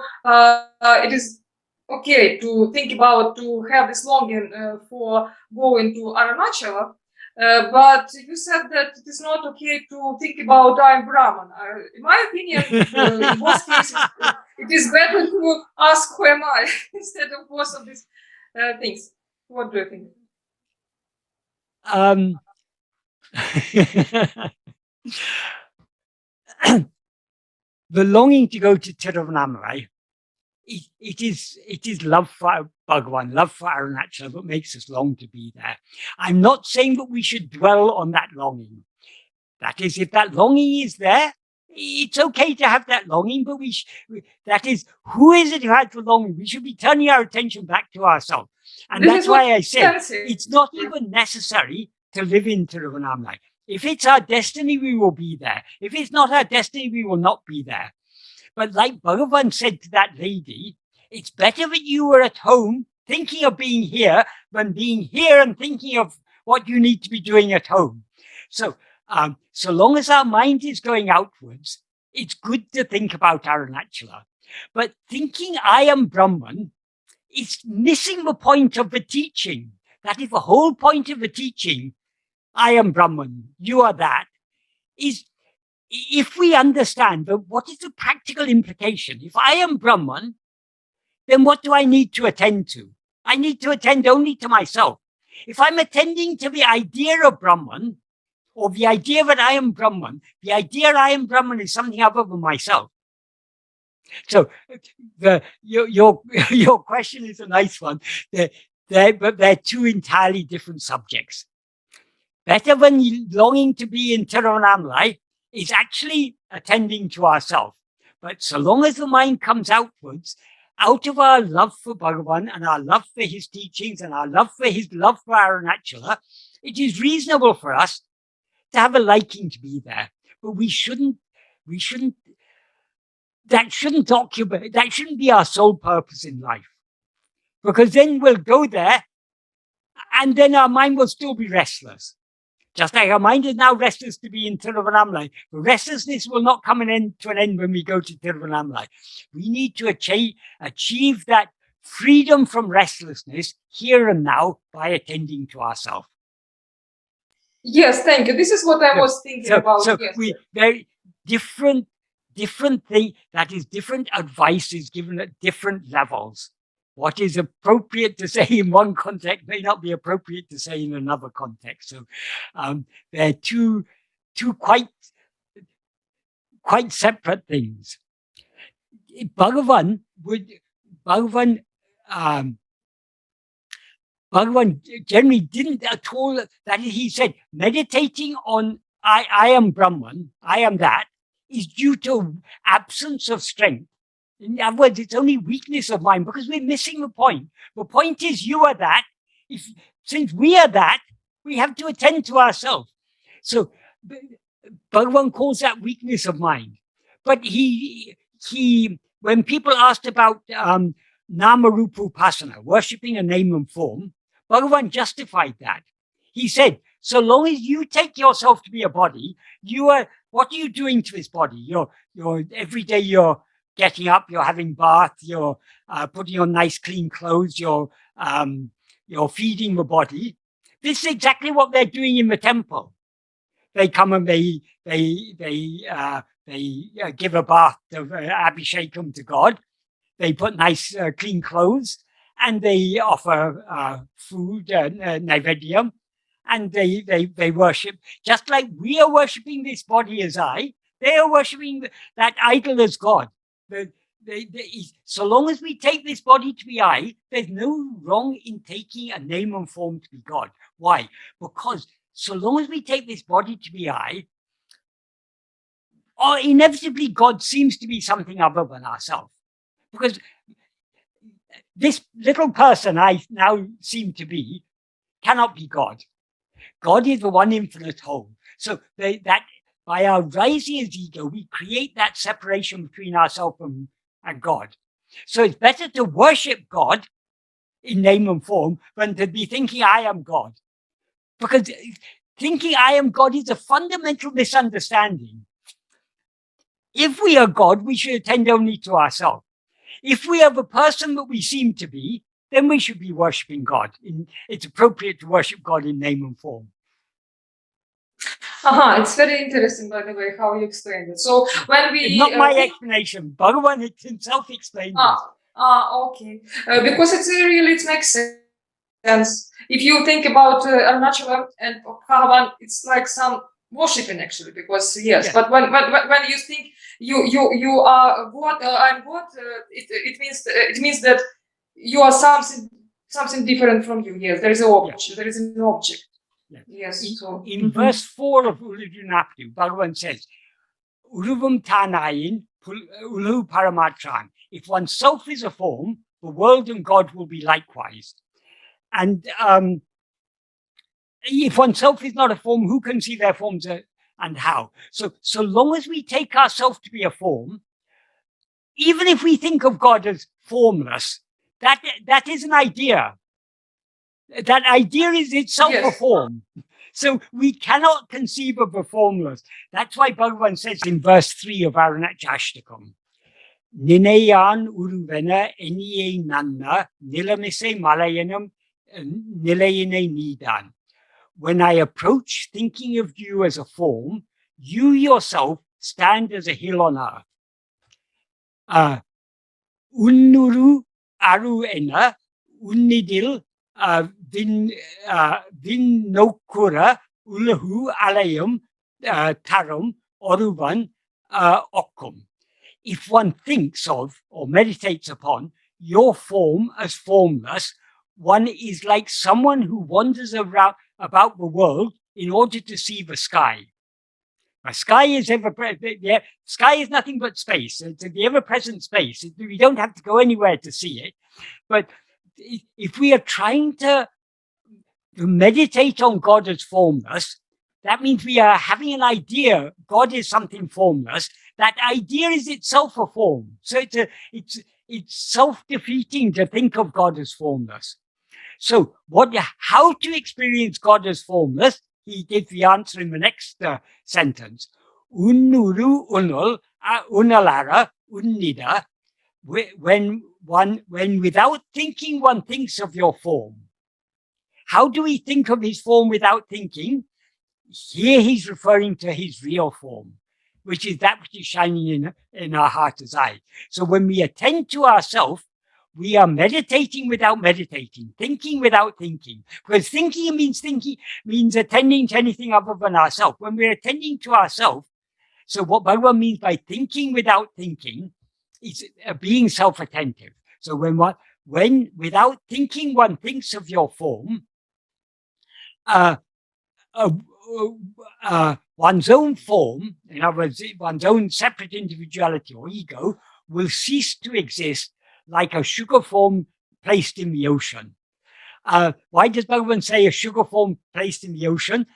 It is okay to think about to have this longing for going to Aruṇācala. But you said that it is not okay to think about I'm Brahman. In my opinion, in most cases, it is better to ask who am I instead of both of these things. What do you think? The longing to go to Tiruvannamalai, it is love for Bhagavan, love for Aruṇācala, that makes us long to be there. I'm not saying that we should dwell on that longing. That is, if that longing is there, it's okay to have that longing, but that is, who is it who has the longing? We should be turning our attention back to ourselves. And that's why I said it's not even necessary to live in Tiruvannamalai. If it's our destiny, we will be there. If it's not our destiny, we will not be there. But like Bhagavan said to that lady, it's better that you were at home thinking of being here than being here and thinking of what you need to be doing at home. So, so long as our mind is going outwards, it's good to think about Aruṇācala. But thinking I am Brahman is missing the point of the teaching. That is the whole point of the teaching. I am Brahman, you are that, is if we understand what is the practical implication. If I am Brahman, then what do I need to attend to? I need to attend only to myself. If I'm attending to the idea of Brahman, or the idea that I am Brahman, the idea I am Brahman is something other than myself. So your question is a nice one. But they're two entirely different subjects. Better than longing to be in Tiruvannamalai is actually attending to ourselves. But so long as the mind comes outwards, out of our love for Bhagavan and our love for his teachings and our love for his love for Aruṇācala, it is reasonable for us to have a liking to be there. But that shouldn't be our sole purpose in life. Because then we'll go there and then our mind will still be restless. Just like our mind is now restless to be in Tiruvannamalai, the restlessness will not come to an end when we go to Tiruvannamalai. We need to achieve that freedom from restlessness here and now by attending to ourselves. Yes, thank you. This is what I was thinking about. So yes. we very different thing. That is, different advice is given at different levels. What is appropriate to say in one context may not be appropriate to say in another context. So they're two quite separate things. Bhagavan generally didn't at all. That is, he said, meditating on I am Brahman, I am that, is due to absence of strength. In other words, it's only weakness of mind because we're missing the point. The point is you are that. Since we are that, we have to attend to ourselves. So Bhagavan calls that weakness of mind. But when people asked about Nama-rupa Upasana, worshipping a name and form, Bhagavan justified that. He said, so long as you take yourself to be a body, what are you doing to this body? You're every day you're getting up, you're having bath, you're putting on nice clean clothes, you're feeding the body. This is exactly what they're doing in the temple. They come and they give a bath of Abhishekam to God. They put nice clean clothes and they offer food, naivedyam, and they worship, just like we are worshipping this body as I, they are worshipping that idol as God. So long as we take this body to be I, there's no wrong in taking a name and form to be God. Why? Because so long as we take this body to be I, or inevitably God seems to be something other than ourselves. Because this little person I now seem to be cannot be God. God is the one infinite whole. So that by our rising as ego, we create that separation between ourselves and God. So it's better to worship God in name and form than to be thinking I am God. Because thinking I am God is a fundamental misunderstanding. If we are God, we should attend only to ourselves. If we are the person that we seem to be, then we should be worshipping God. It's appropriate to worship God in name and form. It's very interesting, by the way, how you explained it. So when we... It's not my explanation. Bhagavan himself explained it. Okay. Because it makes sense. If you think about Aruṇācala and Bhagavan, it's like some worshipping actually, because yes. But when you think you are God, I'm God, it means that you are something different from you. Yes, there is an object. Yes. There is an object. Yes. In verse 4 of Uḷḷadu Nāṛpadu, Bhagavan says, Uruvam tānayin ulu paramatran. If oneself is a form, the world and God will be likewise. And if oneself is not a form, who can see their forms and how? So long as we take ourselves to be a form, even if we think of God as formless, that is an idea. That idea is itself a form. So we cannot conceive of a formless. That's why Bhagavan says in verse 3 of Aruṇācala Aṣṭakam, Ninayan uruvena eniye nanna nilamise malayanam nilayine nidan. When I approach thinking of you as a form, you yourself stand as a hill on earth. Unnuru aru ena unnidil vinnokura ulahu alayam tarum oruvan okkum. If one thinks of or meditates upon your form as formless, one is like someone who wanders around about the world in order to see the sky. The sky is the sky is nothing but space. It's the ever-present space. We don't have to go anywhere to see it. But if we are trying to meditate on God as formless, that means we are having an idea God is something formless. That idea is itself a form. So it's self-defeating to think of God as formless. So how to experience God as formless? He gives the answer in the next sentence. Unnuru unul unalara unnida. When without thinking one thinks of your form. How do we think of his form without thinking? Here he's referring to his real form, which is that which is shining in our heart as I. So when we attend to ourselves, we are meditating without meditating, thinking without thinking. Because thinking means attending to anything other than ourselves. When we're attending to ourselves, so what Bhagavan means by thinking without thinking is being self-attentive. So when without thinking one thinks of your form, one's own form, in other words, one's own separate individuality or ego, will cease to exist like a sugar form placed in the ocean. Why does Bhagavan say a sugar form placed in the ocean?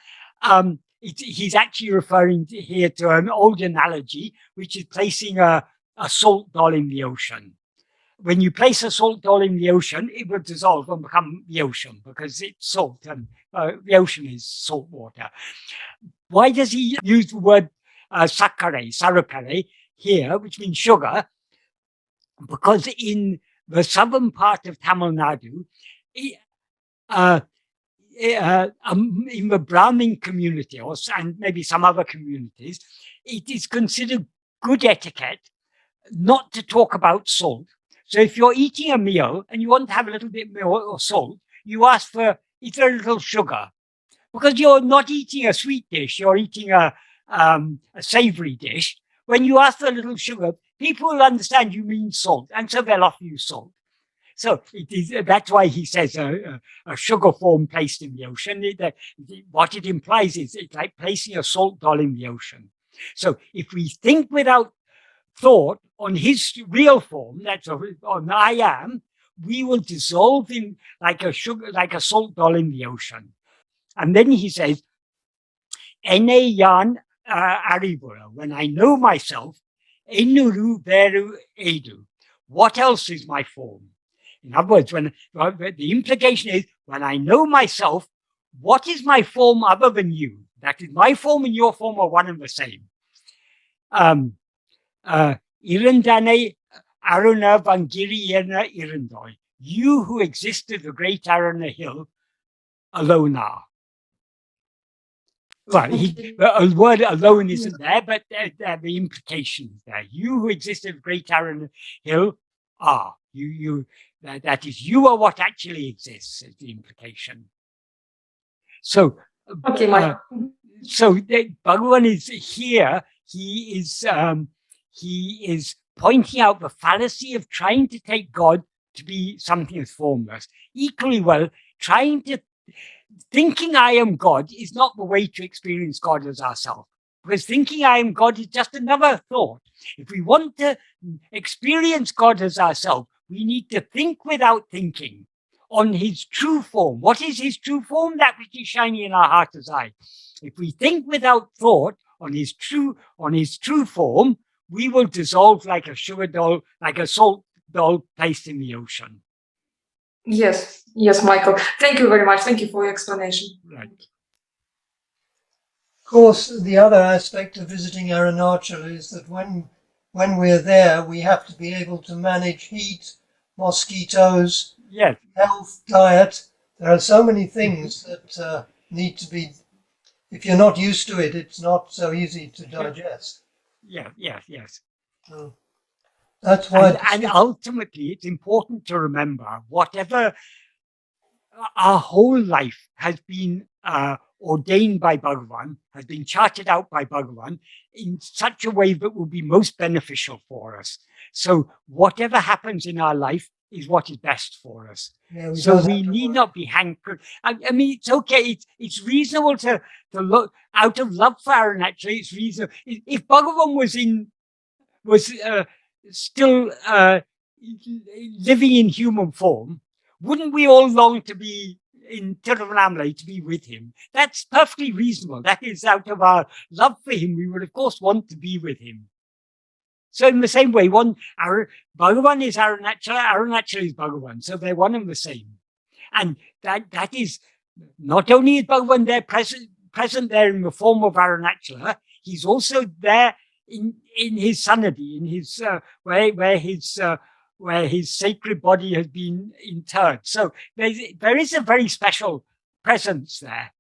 He's actually referring here to an old analogy, which is placing a salt doll in the ocean. When you place a salt doll in the ocean, it will dissolve and become the ocean because it's salt and the ocean is salt water. Why does he use the word sarukare here, which means sugar? Because in the southern part of Tamil Nadu, in the Brahmin community, and maybe some other communities, it is considered good etiquette not to talk about salt. So if you're eating a meal and you want to have a little bit more of salt, you ask for, is there a little sugar? Because you're not eating a sweet dish, you're eating a savory dish. When you ask for a little sugar, people will understand you mean salt, and so they'll offer you salt. So that's why he says a sugar form placed in the ocean. What it implies is it's like placing a salt doll in the ocean. So if we think without thought on his real form, that's on I am, we will dissolve him like a salt doll in the ocean. And then he says, Ene yan aribura, when I know myself, enuru veru edu. What else is my form? In other words, the implication is, when I know myself, what is my form other than you? That is, my form and your form are one and the same. Irundane Aruna Vangiri Yerna Irundoi. You who existed the great Aruna hill alone are. Well, the word alone isn't there, but the implication is there. You who existed the great Aruna hill are. That is, you are what actually exists, is the implication. So, okay, Mike. So Bhagavan is here. He is pointing out the fallacy of trying to take God to be something that's formless. Equally well, thinking I am God is not the way to experience God as ourselves. Because thinking I am God is just another thought. If we want to experience God as ourselves, we need to think without thinking on his true form. What is his true form? That which is shining in our heart as eye. If we think without thought on his true form, we will dissolve like a sugar doll, like a salt doll placed in the ocean. Yes, Michael. Thank you very much. Thank you for your explanation. Right. Of course, the other aspect of visiting Arunachala is that when we're there, we have to be able to manage heat, mosquitoes, yes, health, diet. There are so many things that need to be. If you're not used to it, it's not so easy to digest. Yes. So that's why. And ultimately, it's important to remember, whatever our whole life has been ordained by Bhagavan, has been charted out by Bhagavan in such a way that will be most beneficial for us. So whatever happens in our life is what is best for us. Yeah, so we need not be hankered. I mean, it's okay. It's reasonable to look out of love for Aruṇācala. It's reasonable. If Bhagavan was still living in human form, wouldn't we all long to be in Tiruvannamalai, to be with him? That's perfectly reasonable. That is, out of our love for him, we would of course want to be with him. So in the same way, Bhagavan is Aruṇācala, Aruṇācala is Bhagavan. So they're one and the same. And that is, not only is Bhagavan there present there in the form of Aruṇācala, he's also there in his sanadhi, in his where his sacred body has been interred. So there is a very special presence there.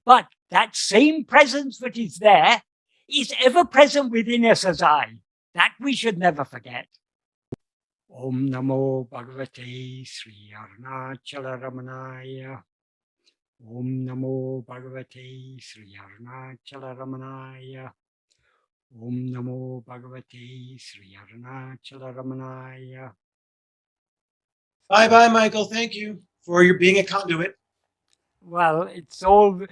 But that same presence that is there is ever present within us as I. That we should never forget. Om Namo Bhagavate Śrī Aruṇācala Ramanaya. Om Namo Bhagavate Śrī Aruṇācala Ramanaya. Om Namo Bhagavate Śrī Aruṇācala Ramanaya. Bye, Michael. Thank you for your being a conduit. Well, it's all.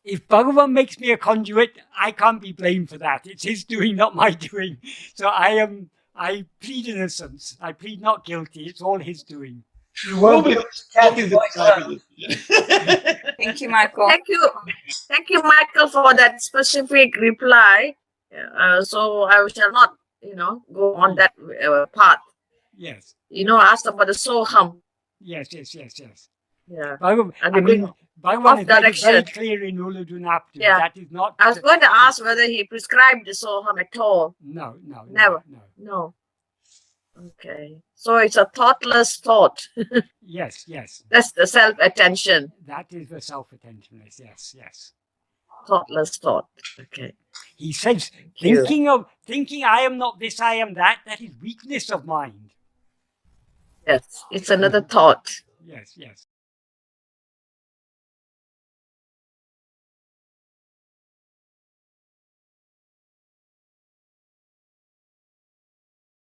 If Bhagavan makes me a conduit, I can't be blamed for that. It's his doing, not my doing. So I plead innocence. I plead not guilty. It's all his doing. You won't be Thank you, Michael. Thank you, Michael, for that specific reply. So I shall not, go on that path. Yes. Asked about the soham. Yes. Yeah. Bhagavan is very clear in Uḷḷadu Nāṛpadu. Yeah. That is not. I was going to ask whether he prescribed the soham at all. No. Never. No. Okay. So it's a thoughtless thought. Yes. That's the self-attention. That is the self-attentiveness. Yes. thoughtless thought. Okay. He says, you. thinking I am not this, I am that, that is weakness of mind. Yes, it's another thought. Yes, yes.